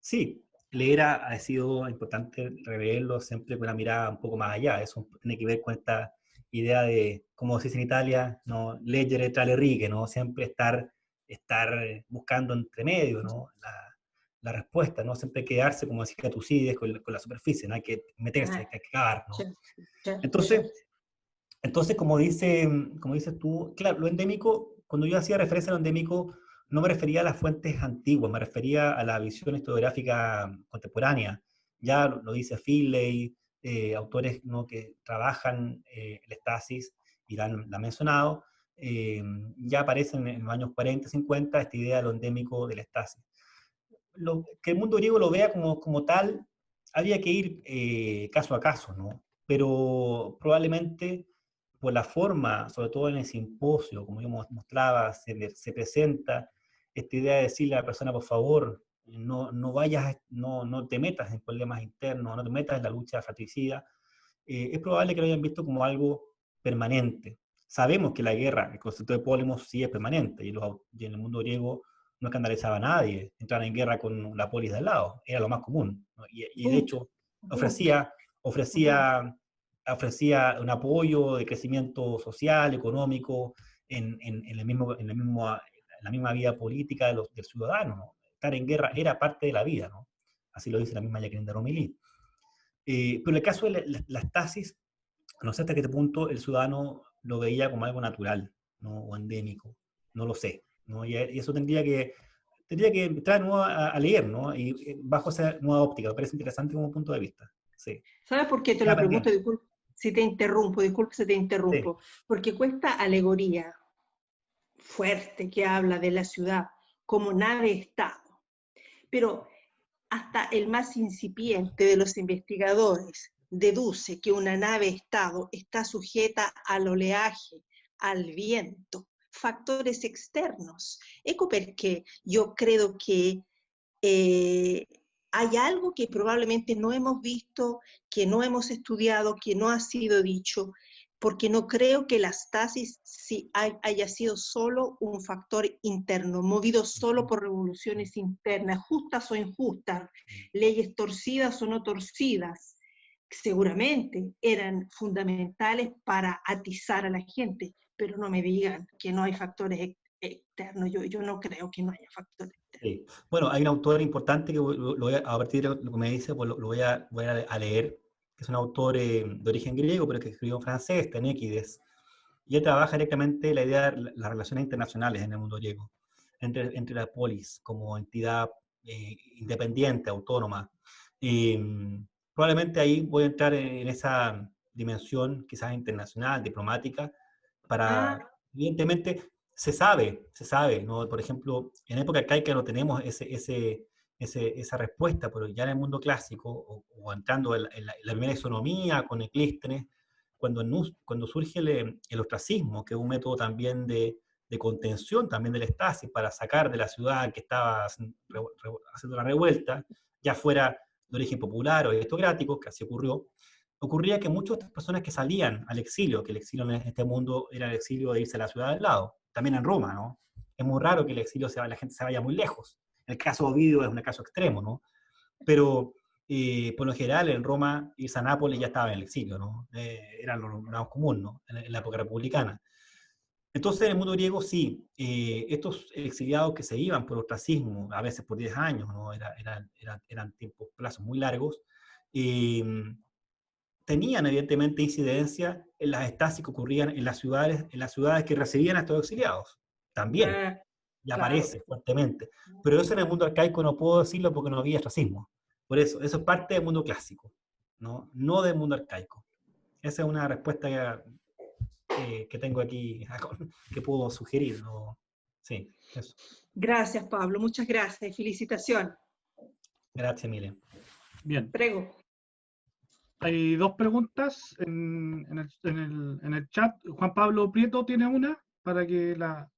Sí, leer ha sido importante reverlo siempre con una mirada un poco más allá. Eso tiene que ver con esta idea de, como se dice en Italia, ¿no? Leggere tra le righe, ¿no? Siempre estar buscando entre medio, ¿no? La respuesta, ¿no? Siempre quedarse, como decía Tucídides, con la superficie, no hay que meterse, hay que acabar, ¿no? Entonces, como dices tú, claro, lo endémico, cuando yo hacía referencia a lo endémico, no me refería a las fuentes antiguas, me refería a la visión historiográfica contemporánea. Ya lo dice Finlay, autores, ¿no?, que trabajan el estasis, y la han mencionado, ya aparecen en los años 40, 50 esta idea de lo endémico del estasis. Que el mundo griego lo vea como tal, habría que ir caso a caso, ¿no? Pero probablemente por la forma, sobre todo en el simposio, como yo mostraba, se presenta esta idea de decirle a la persona, por favor, no vayas, no te metas en problemas internos, no te metas en la lucha fratricida. Es probable que lo hayan visto como algo permanente. Sabemos que la guerra, el concepto de pólimos, sí es permanente, y en el mundo griego no escandalizaba a nadie entrar en guerra con la polis de al lado, era lo más común, ¿no? Y de hecho ofrecía un apoyo de crecimiento social, económico, en la misma vida política del ciudadano, ¿no? Estar en guerra era parte de la vida, ¿no? Así lo dice la misma Jacqueline de Romilly. Pero en el caso de la estasis, no sé hasta qué punto el ciudadano lo veía como algo natural, ¿no? O endémico, no lo sé, ¿no? Y eso tendría que entrar de nuevo a leer, ¿no? Y bajo esa nueva óptica, me parece interesante como punto de vista. Sí. ¿Sabes por qué te Ya lo pregunto? pendiente. Disculpe si te interrumpo, disculpe si te Sí. interrumpo. Porque esta alegoría fuerte que habla de la ciudad como nave-estado, pero hasta el más incipiente de los investigadores deduce que una nave-estado está sujeta al oleaje, al viento, factores externos. Ecco perché yo creo que hay algo que probablemente no hemos visto, que no hemos estudiado, que no ha sido dicho, porque no creo que la stasis haya sido solo un factor interno, movido solo por revoluciones internas, justas o injustas, leyes torcidas o no torcidas. Seguramente eran fundamentales para atizar a la gente, pero no me digan que no hay factores externos. Yo no creo que no haya factores externos. Sí. Bueno, hay un autor importante que a partir de lo que me dice, pues lo voy a leer, que es un autor de origen griego, pero que escribió en francés, Tenéquides, y él trabaja directamente la idea de las relaciones internacionales en el mundo griego, entre la polis como entidad independiente, autónoma. Y probablemente ahí voy a entrar en esa dimensión quizás internacional, diplomática, Ah, para, evidentemente, se sabe, ¿no? Por ejemplo, en época arcaica no tenemos esa respuesta, pero ya en el mundo clásico, o entrando en la primera isonomía con Eclístenes, cuando surge el ostracismo, que es un método también de contención también del estasis, para sacar de la ciudad que estaba haciendo la revuelta, ya fuera de origen popular o aristocrático, que así ocurría que muchas de estas personas que salían al exilio, que el exilio en este mundo era el exilio de irse a la ciudad al lado, también en Roma, ¿no? Es muy raro que el exilio la gente se vaya muy lejos. El caso de Ovidio es un caso extremo, ¿no? Pero por lo general en Roma irse a Nápoles ya estaba en el exilio, ¿no? Era lo más común, ¿no? En la época republicana. Entonces, en el mundo griego, sí, estos exiliados que se iban por ostracismo, a veces por 10 años, ¿no? Eran tiempos, plazos muy largos, eh, tenían evidentemente incidencia en las estasis que ocurrían en las ciudades que recibían a estos exiliados. También, y claro. aparece fuertemente. Pero eso en el mundo arcaico no puedo decirlo porque no había ostracismo. Por eso es parte del mundo clásico, no del mundo arcaico. Esa es una respuesta que tengo aquí, que puedo sugerir, ¿no? Sí, eso. Gracias, Pablo. Muchas gracias. Felicitación. Gracias, Emilia. Bien, Prego. hay dos preguntas en el chat. Juan Pablo Prieto tiene una para que la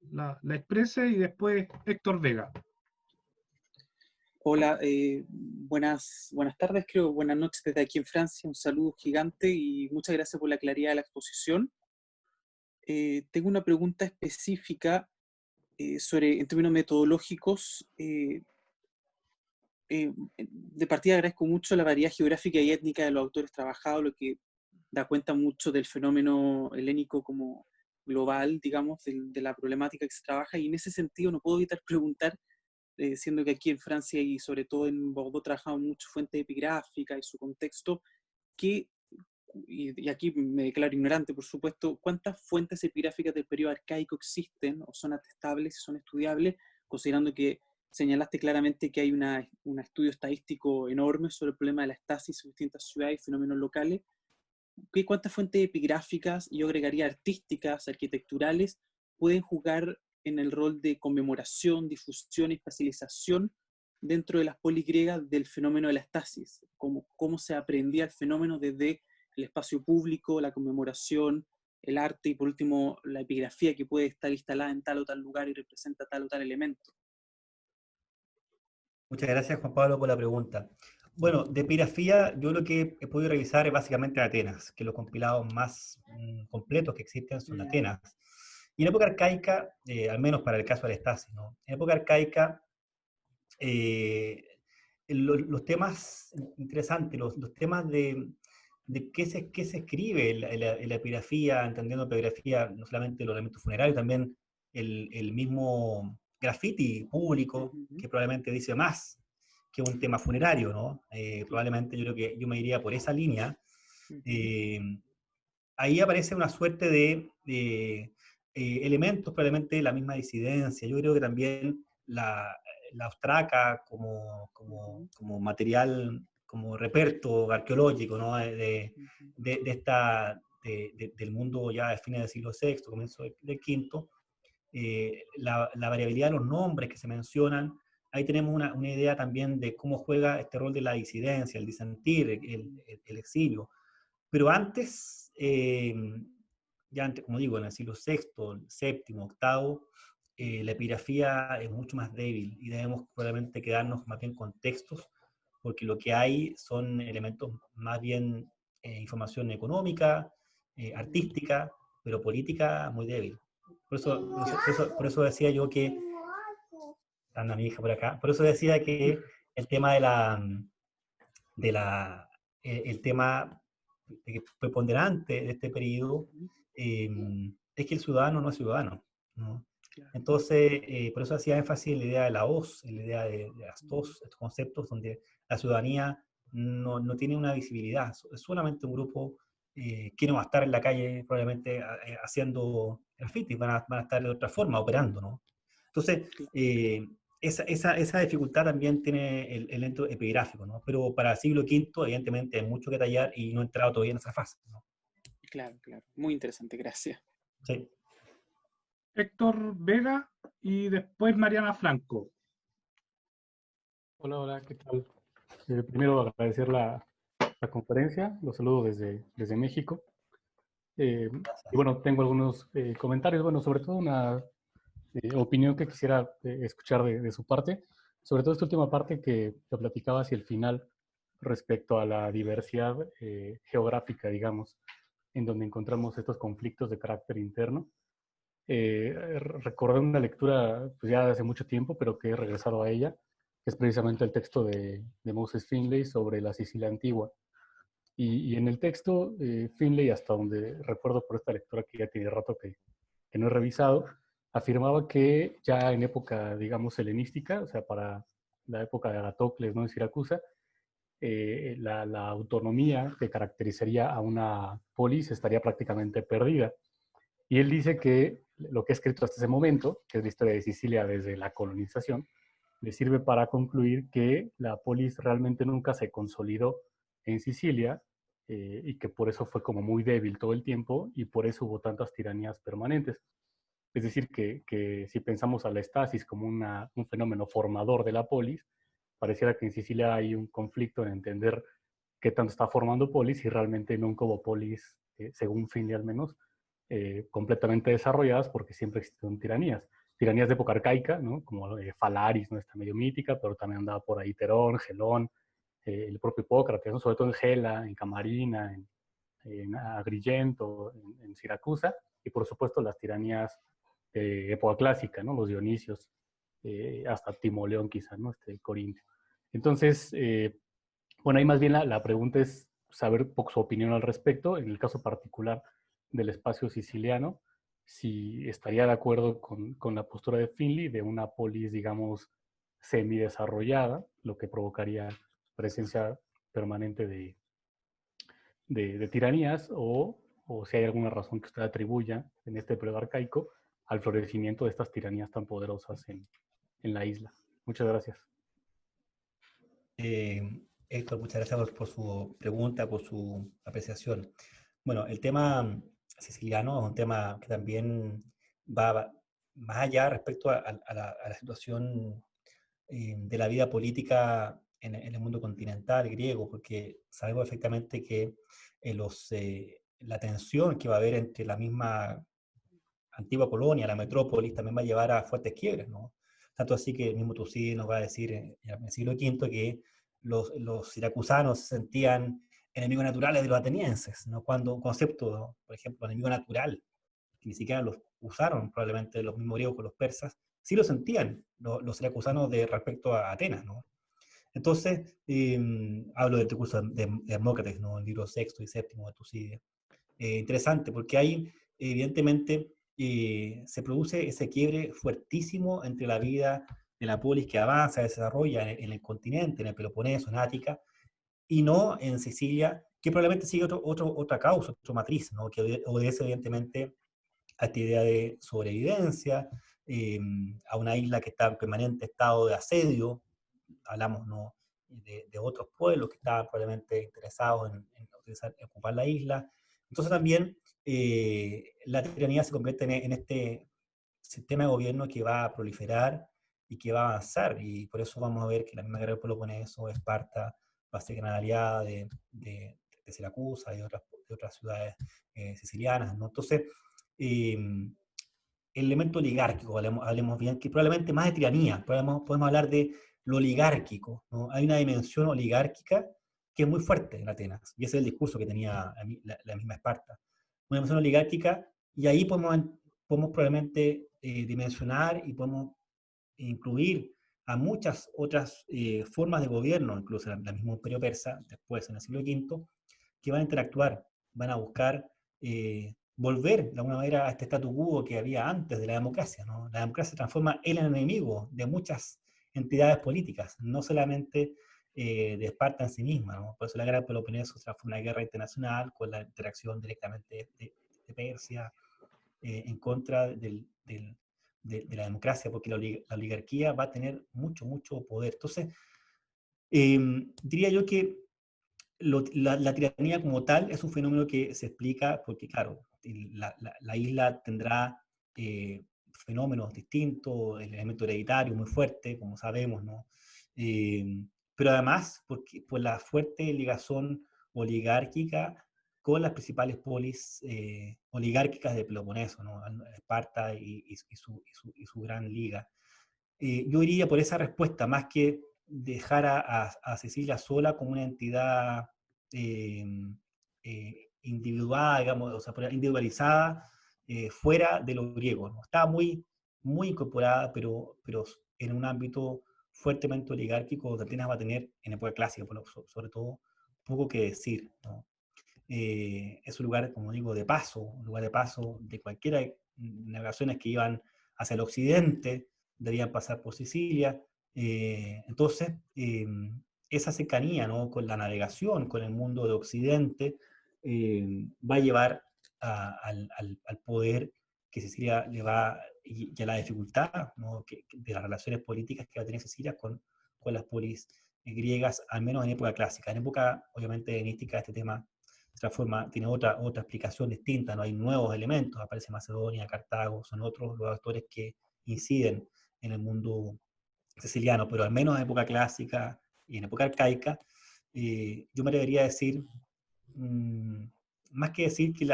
exprese y después Héctor Vega. Hola, buenas tardes, creo, buenas noches desde aquí en Francia, un saludo gigante y muchas gracias por la claridad de la exposición. Tengo una pregunta específica en términos metodológicos. De partida agradezco mucho la variedad geográfica y étnica de los autores trabajados, lo que da cuenta mucho del fenómeno helénico como global, digamos, de la problemática que se trabaja, y en ese sentido no puedo evitar preguntar, siendo que aquí en Francia y sobre todo en Bordeaux trabajamos mucho fuentes epigráficas y su contexto, y aquí me declaro ignorante, por supuesto, ¿cuántas fuentes epigráficas del periodo arcaico existen o son atestables y son estudiables, considerando que señalaste claramente que hay un estudio estadístico enorme sobre el problema de la estasis en distintas ciudades y fenómenos locales? ¿Cuántas fuentes epigráficas, y yo agregaría artísticas, arquitecturales, pueden jugar en el rol de conmemoración, difusión y especialización dentro de las polis griegas del fenómeno de la estasis? ¿Cómo se aprendía el fenómeno desde el espacio público, la conmemoración, el arte y por último la epigrafía que puede estar instalada en tal o tal lugar y representa tal o tal elemento? Muchas gracias, Juan Pablo, por la pregunta. Bueno, de epigrafía, yo lo que he podido revisar es básicamente Atenas, que los compilados más completos que existen son Atenas. Y en época arcaica, al menos para el caso de la estasis, ¿no? En época arcaica, los temas interesantes, los temas de qué se escribe en la epigrafía, entendiendo epigrafía no solamente los elementos funerarios, también el mismo graffiti público, Ujú, que probablemente dice más que un tema funerario, ¿no? Probablemente yo creo que yo me iría por esa línea. ujú, Eh, Ahí aparece una suerte de elementos, probablemente la misma disidencia. Yo creo que también la ostraca ujú, como material, como reperto arqueológico, ¿no? ujú, Del mundo ya de fines del siglo VI, comienzo del V, la variabilidad de los nombres que se mencionan, ahí tenemos una idea también de cómo juega este rol de la disidencia, el disentir, el exilio. Pero antes, ya antes, como digo, en el siglo VI, séptimo, octavo, la epigrafía es mucho más débil y debemos probablemente quedarnos más bien con textos, porque lo que hay son elementos más bien información económica, ujú. artística, pero política muy débil. Entiendo. Por eso decía yo que, anda mi hija por acá, por eso decía que el tema de la, el tema preponderante de este periodo Ujú, eh, es que el ciudadano no es ciudadano, ¿no? claro. Entonces, por eso hacía énfasis en la idea de la voz, en la idea de las Ujú, dos, estos conceptos donde la ciudadanía no tiene una visibilidad, es solamente un grupo que no va a estar en la calle probablemente haciendo graffiti, van a estar de otra forma, operando, ¿no? Entonces, claro. esa dificultad también tiene el elemento epigráfico, ¿no? Pero para el siglo V, evidentemente, hay mucho que tallar y no he entrado todavía en esa fase, ¿no? Claro, claro. Muy interesante, gracias. Sí. Héctor Vega y después Mariana Franco. Hola, hola, ¿qué tal? Primero agradecer la conferencia, los saludo desde México. Y bueno, tengo algunos comentarios, bueno, sobre todo una opinión que quisiera escuchar de su parte, sobre todo esta última parte que platicaba hacia el final respecto a la diversidad geográfica, digamos, en donde encontramos estos conflictos de carácter interno. Recordé una lectura pues ya de hace mucho tiempo, pero que he regresado a ella, que es precisamente el texto de Moses Finley sobre la Sicilia antigua. Y en el texto, Finley, hasta donde recuerdo por esta lectura que ya tiene rato que no he revisado, afirmaba que ya en época, digamos, helenística, o sea, para la época de Agatocles, ¿no? En Siracusa, la autonomía que caracterizaría a una polis estaría prácticamente perdida. Y él dice que lo que ha escrito hasta ese momento, que es la historia de Sicilia desde la colonización, le sirve para concluir que la polis realmente nunca se consolidó en Sicilia y que por eso fue como muy débil todo el tiempo y por eso hubo tantas tiranías permanentes. Es decir, que si pensamos a la estasis como un fenómeno formador de la polis, pareciera que en Sicilia hay un conflicto en entender qué tanto está formando polis y realmente nunca hubo polis, según Finley al menos, completamente desarrolladas porque siempre existieron tiranías. Tiranías de época arcaica, ¿no? Como Falaris, ¿no? Está medio mítica, pero también andaba por ahí Terón, Gelón, el propio Hipócrates, ¿no? Sobre todo en Gela, en Camarina, en Agrigento, en Siracusa, y por supuesto las tiranías de época clásica, ¿no? Los Dionisios, hasta Timoleón quizá, ¿no? Corintio. Entonces, bueno, ahí más bien la pregunta es saber un poco su opinión al respecto, en el caso particular del espacio siciliano, si estaría de acuerdo con la postura de Finley de una polis, digamos, semidesarrollada, lo que provocaría presencia permanente de tiranías, o si hay alguna razón que usted atribuya en este periodo arcaico al florecimiento de estas tiranías tan poderosas en la isla. Muchas gracias. Héctor, muchas gracias por su pregunta, por su apreciación. Bueno, el tema siciliano es un tema que también va más allá respecto a la situación de la vida política en el mundo continental griego, porque sabemos perfectamente que la tensión que va a haber entre la misma antigua Polonia, la metrópolis, también va a llevar a fuertes quiebres, ¿no? Tanto así que el mismo Tucídides nos va a decir en el siglo V que los siracusanos se sentían enemigos naturales de los atenienses, ¿no? Cuando un concepto, por ejemplo, enemigo natural, que ni siquiera los usaron probablemente los mismos griegos con los persas, sí lo sentían los siracusanos respecto a Atenas, ¿no? Entonces, hablo del discurso de Demócrates, ¿no? El libro sexto y séptimo de Tucídides. Interesante, porque ahí, evidentemente, se produce ese quiebre fuertísimo entre la vida de la polis que avanza, desarrolla en el continente, en el Peloponeso, en Ática, y no en Sicilia, que probablemente sigue otra causa, otra matriz, ¿no? Que obedece evidentemente a esta idea de sobrevivencia, a una isla que está en permanente estado de asedio. Hablamos, ¿no?, de otros pueblos que estaban probablemente interesados en ocupar la isla. Entonces también la tiranía se convierte en este sistema de gobierno que va a proliferar y que va a avanzar, y por eso vamos a ver que la misma guerra del Peloponeso, Esparta, va a ser gran aliada de Siracusa y de otras ciudades sicilianas, ¿no? Entonces, el elemento oligárquico, hablemos bien, que probablemente más de tiranía, podemos hablar de lo oligárquico, ¿no? Hay una dimensión oligárquica que es muy fuerte en Atenas, y ese es el discurso que tenía la misma Esparta. Una dimensión oligárquica, y ahí podemos probablemente dimensionar y podemos incluir a muchas otras formas de gobierno, incluso el mismo imperio persa, después en el siglo V, que van a interactuar, van a buscar volver de alguna manera a este statu quo que había antes de la democracia, ¿no? La democracia se transforma en el enemigo de muchas entidades políticas, no solamente de Esparta en sí misma, ¿no? Por eso la guerra del Peloponeso se transforma en una guerra internacional con la interacción directamente de Persia en contra de la democracia, porque la oligarquía va a tener mucho, mucho poder. Entonces, diría yo que la tiranía como tal es un fenómeno que se explica porque, claro, la isla tendrá fenómenos distintos, el elemento hereditario muy fuerte, como sabemos, ¿no? Pero además, por la fuerte ligazón oligárquica con las principales polis oligárquicas de Peloponeso, ¿no? Esparta y su gran liga. Yo iría por esa respuesta, más que dejar a Cecilia sola como una entidad eh, individual, digamos, o sea, individualizada, fuera de lo griego, ¿no? Estaba muy incorporada, pero en un ámbito fuertemente oligárquico, donde Atenas va a tener, en época clásica, sobre todo, poco que decir, ¿no? Es un lugar, como digo, de paso, un lugar de paso de cualquiera navegaciones que iban hacia el occidente, debían pasar por Sicilia. Entonces, esa cercanía, ¿no?, con la navegación, con el mundo de Occidente, va a llevar al poder que Sicilia le va, y a la dificultad, ¿no?, de las relaciones políticas que va a tener Sicilia con las polis griegas, al menos en época clásica. En época, obviamente, helenística, este tema se transforma, tiene otra explicación distinta, no hay nuevos elementos, aparece Macedonia, Cartago, son otros los actores que inciden en el mundo siciliano, pero al menos en época clásica y en época arcaica, yo me atrevería a decir, más que decir que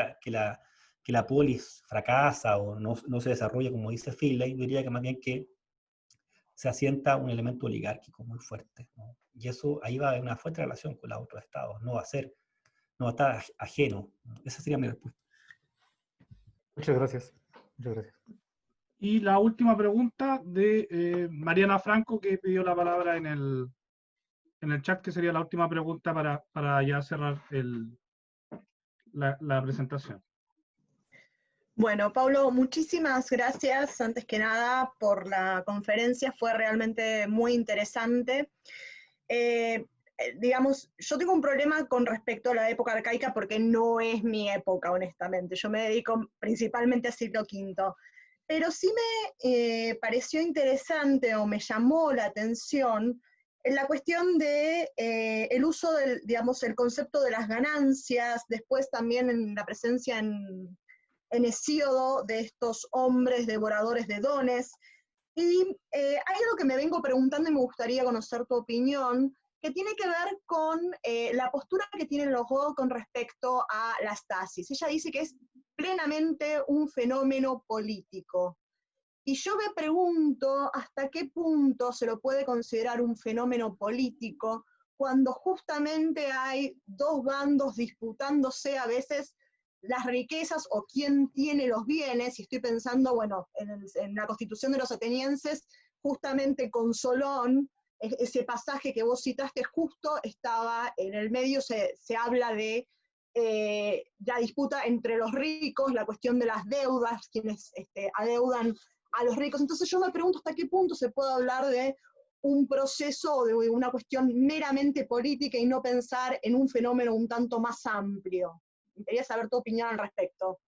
la polis fracasa o no se desarrolla como dice Finlay, yo diría que más bien que se asienta un elemento oligárquico muy fuerte, ¿no? Y eso ahí va a haber una fuerte relación con los otros estados, no va a estar ajeno, ¿no? Esa sería mi respuesta. Muchas gracias. Muchas gracias. Y la última pregunta de Mariana Franco, que pidió la palabra en el chat, que sería la última pregunta para ya cerrar la presentación. Bueno, Pablo, muchísimas gracias antes que nada por la conferencia, fue realmente muy interesante. Digamos, yo tengo un problema con respecto a la época arcaica porque no es mi época, honestamente. Yo me dedico principalmente al siglo V. Pero sí me pareció interesante o me llamó la atención en la cuestión de el uso del, digamos, el concepto de las ganancias, después también en la presencia en Hesíodo de estos hombres devoradores de dones. Y hay algo que me vengo preguntando y me gustaría conocer tu opinión, que tiene que ver con la postura que tienen los godos con respecto a la stasis. Ella dice que es plenamente un fenómeno político. Y yo me pregunto hasta qué punto se lo puede considerar un fenómeno político cuando justamente hay dos bandos disputándose a veces las riquezas o quién tiene los bienes, y estoy pensando, bueno, en la constitución de los atenienses, justamente con Solón, ese pasaje que vos citaste justo estaba en el medio, se habla de la disputa entre los ricos, la cuestión de las deudas, quienes adeudan a los ricos. Entonces yo me pregunto hasta qué punto se puede hablar de un proceso o de una cuestión meramente política y no pensar en un fenómeno un tanto más amplio. Quería saber tu opinión al respecto.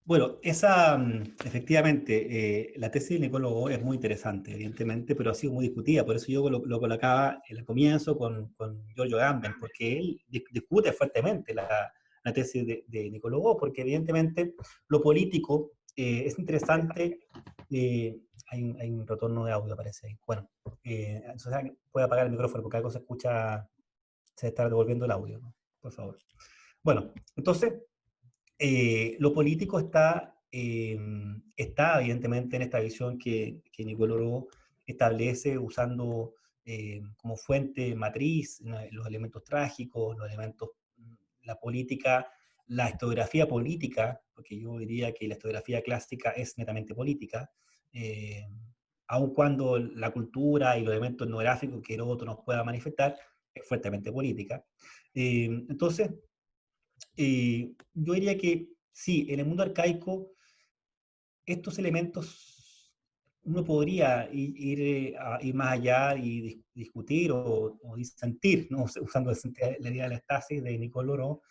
Bueno, efectivamente, la tesis de Nicólogo es muy interesante, evidentemente, pero ha sido muy discutida, por eso yo lo colocaba en el comienzo con Giorgio Agamben, porque él discute fuertemente la tesis de Nicólogo, porque evidentemente lo político es interesante. Hay un retorno de audio, parece ahí. Bueno, entonces puede apagar el micrófono porque algo se escucha, se está devolviendo el audio, ¿no? Por favor. Bueno, entonces, lo político está evidentemente en esta visión que Nicólogo establece usando como fuente matriz, ¿no?, los elementos trágicos, los elementos, la política, la historiografía política, porque yo diría que la historiografía clásica es netamente política, aun cuando la cultura y los elementos etnográficos que Heródoto nos pueda manifestar es fuertemente política. Entonces, yo diría que sí, en el mundo arcaico, estos elementos uno podría ir más allá y discutir o disentir, ¿no?, usando la idea de la estasis de Nicole Loro,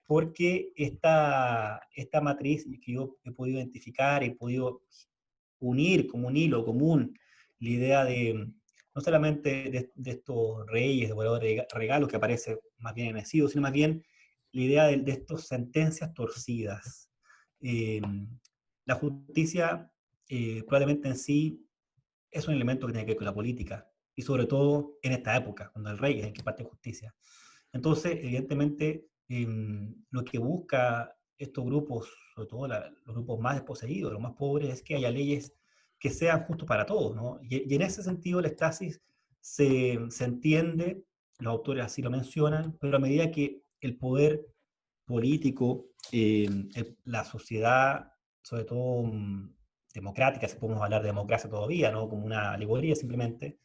porque esta matriz que yo he podido identificar, he podido unir como un hilo común la idea de no solamente de estos reyes, devoradores de regalos que aparece más bien en Hesíodo, sino más bien la idea de estas sentencias torcidas. La justicia probablemente en sí es un elemento que tiene que ver con la política, y sobre todo en esta época, cuando el rey es el que parte justicia. Entonces, evidentemente, lo que busca estos grupos, sobre todo los grupos más desposeídos, los más pobres, es que haya leyes que sean justas para todos, ¿no? Y en ese sentido la estasis se entiende, los autores así lo mencionan, pero a medida que el poder político, la sociedad, sobre todo democrática, si podemos hablar de democracia todavía, ¿no?, como una alegoría simplemente,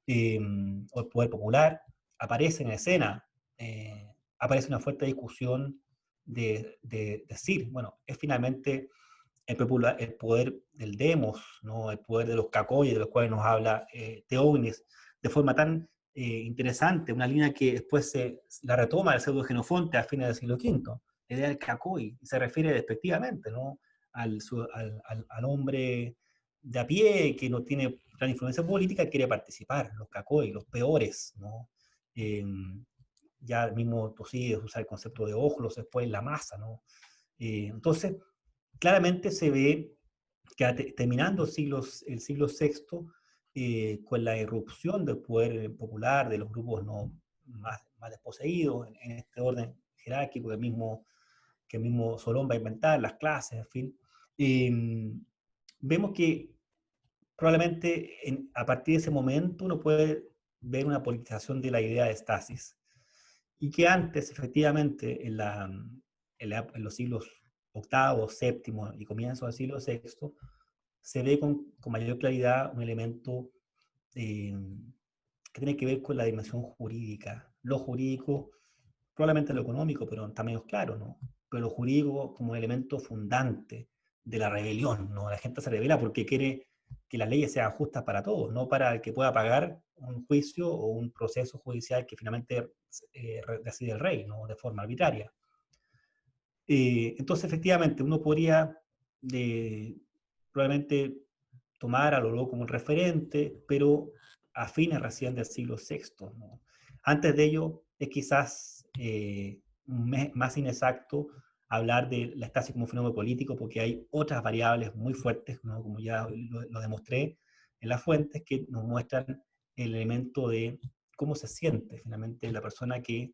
o el poder popular, aparece en escena, aparece una fuerte discusión de decir, bueno, es finalmente el poder del demos, ¿no?, el poder de los cacoyes, de los cuales nos habla Teógenes, de forma tan interesante, una línea que después la retoma el pseudo Genofonte a fines del siglo V, la idea del cacoy, se refiere despectivamente, ¿no?, al hombre de a pie que no tiene gran influencia política, quiere participar, los cacoy, los peores, ¿no? Ya mismo Tucídides usa el concepto de ójolos, después la masa, ¿no? Entonces, claramente se ve que terminando el siglo VI, con la irrupción del poder popular, de los grupos no más desposeídos, en este orden jerárquico que el mismo Solón va a inventar, las clases, en fin, vemos que probablemente a partir de ese momento uno puede ver una politización de la idea de estasis, y que antes, efectivamente, en los siglos VIII, VII y comienzo del siglo VI, se ve con mayor claridad un elemento que tiene que ver con la dimensión jurídica. Lo jurídico, probablemente lo económico, pero está menos claro, ¿no? Pero lo jurídico como elemento fundante de la rebelión, ¿no? La gente se rebela porque quiere que las leyes sean justas para todos, no para el que pueda pagar un juicio o un proceso judicial que finalmente decide el rey, ¿no?, de forma arbitraria. Entonces, efectivamente, uno podría probablemente tomar a Loró como un referente, pero a fines recién del siglo VI, ¿no? Antes de ello, es quizás más inexacto hablar de la estasis como un fenómeno político, porque hay otras variables muy fuertes, ¿no?, como ya lo demostré en las fuentes, que nos muestran el elemento de cómo se siente finalmente la persona que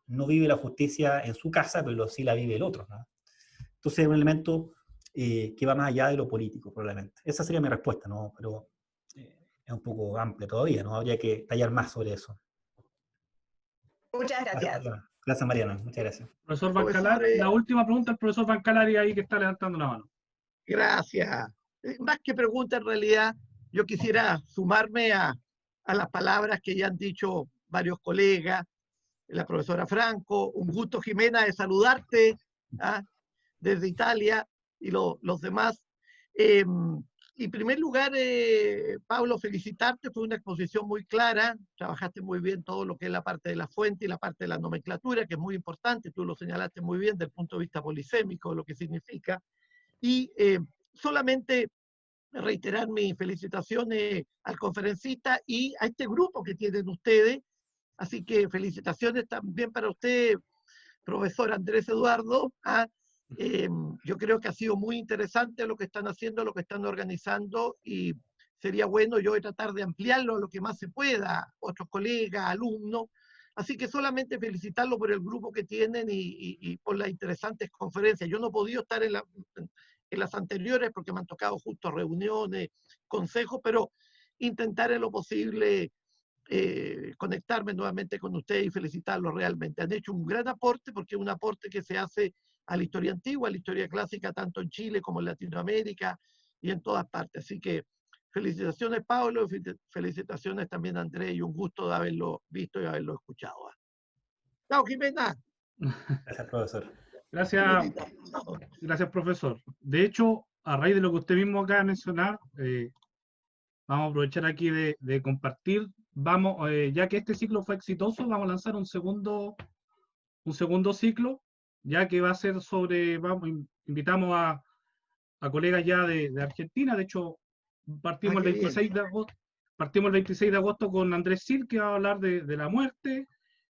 no vive la justicia en su casa, pero sí la vive el otro, ¿no? Entonces es un elemento que va más allá de lo político, probablemente. Esa sería mi respuesta, ¿no? Pero es un poco amplia todavía, ¿no? Habría que tallar más sobre eso. Muchas gracias. Gracias, Mariana. Muchas gracias. Profesor Bancalari, Profesor, la última pregunta al profesor Bancalari ahí que está levantando la mano. gracias. Más que pregunta, en realidad, yo quisiera sumarme a las palabras que ya han dicho varios colegas, la profesora Franco, un gusto, Jimena, de saludarte desde Italia y los demás. En primer lugar, Pablo, felicitarte, fue una exposición muy clara, trabajaste muy bien todo lo que es la parte de la fuente y la parte de la nomenclatura, que es muy importante, tú lo señalaste muy bien desde el punto de vista polisémico, lo que significa, y solamente reiterar mis felicitaciones al conferencista y a este grupo que tienen ustedes, así que felicitaciones también para usted, profesor Andrés Eduardo. Yo creo que ha sido muy interesante lo que están haciendo, lo que están organizando, y sería bueno yo tratar de ampliarlo a lo que más se pueda, otros colegas, alumnos. Así que solamente felicitarlo por el grupo que tienen y por las interesantes conferencias. Yo no he podido estar en las anteriores porque me han tocado justo reuniones, consejos, pero intentar en lo posible conectarme nuevamente con ustedes y felicitarlos realmente. Han hecho un gran aporte, porque es un aporte que se hace a la historia antigua, a la historia clásica, tanto en Chile como en Latinoamérica y en todas partes. Así que felicitaciones, Pablo, felicitaciones también a Andrés, y un gusto de haberlo visto y haberlo escuchado. Chao, Jimena. Gracias, profesor. Gracias, profesor. De hecho, a raíz de lo que usted mismo acaba de mencionar, vamos a aprovechar aquí de compartir. Vamos, ya que este ciclo fue exitoso, vamos a lanzar un segundo ciclo, ya que va a ser sobre, invitamos a colegas ya de Argentina. De hecho, partimos el 26 de agosto con Andrés Sil, que va a hablar de la muerte.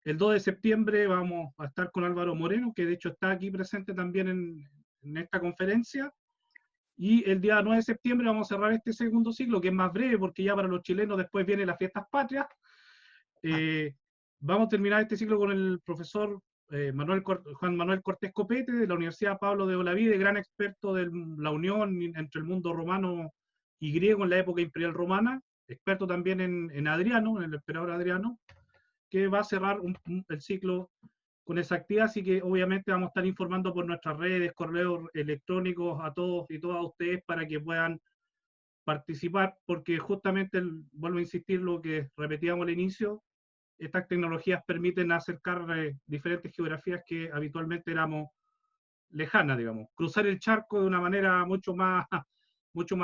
El 2 de septiembre vamos a estar con Álvaro Moreno, que de hecho está aquí presente también en esta conferencia. Y el día 9 de septiembre vamos a cerrar este segundo ciclo, que es más breve, porque ya para los chilenos después vienen las fiestas patrias. Vamos a terminar este ciclo con el profesor Juan Manuel Cortés Copete, de la Universidad Pablo de Olavide, gran experto de la unión entre el mundo romano y griego en la época imperial romana, experto también en Adriano, en el emperador Adriano, que va a cerrar el ciclo con esa actividad. Así que obviamente vamos a estar informando por nuestras redes, correos electrónicos a todos y todas ustedes para que puedan participar, porque justamente, vuelvo a insistir lo que repetíamos al inicio, estas tecnologías permiten acercar diferentes geografías que habitualmente éramos lejanas, digamos, cruzar el charco de una manera mucho más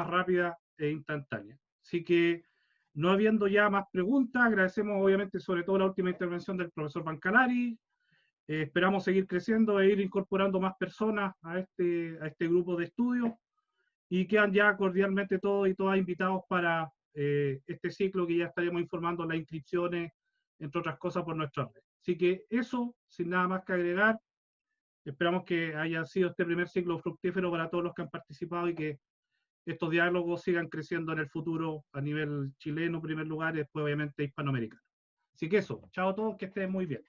rápida e instantánea. Así que, no habiendo ya más preguntas, agradecemos obviamente sobre todo la última intervención del profesor Bancalari. Esperamos seguir creciendo e ir incorporando más personas a este grupo de estudio, y quedan ya cordialmente todos y todas invitados para este ciclo, que ya estaremos informando las inscripciones, entre otras cosas, por nuestra red. Así que eso, sin nada más que agregar, esperamos que haya sido este primer ciclo fructífero para todos los que han participado, y que estos diálogos sigan creciendo en el futuro a nivel chileno, en primer lugar, y después obviamente hispanoamericano. Así que eso, chao a todos, que estén muy bien.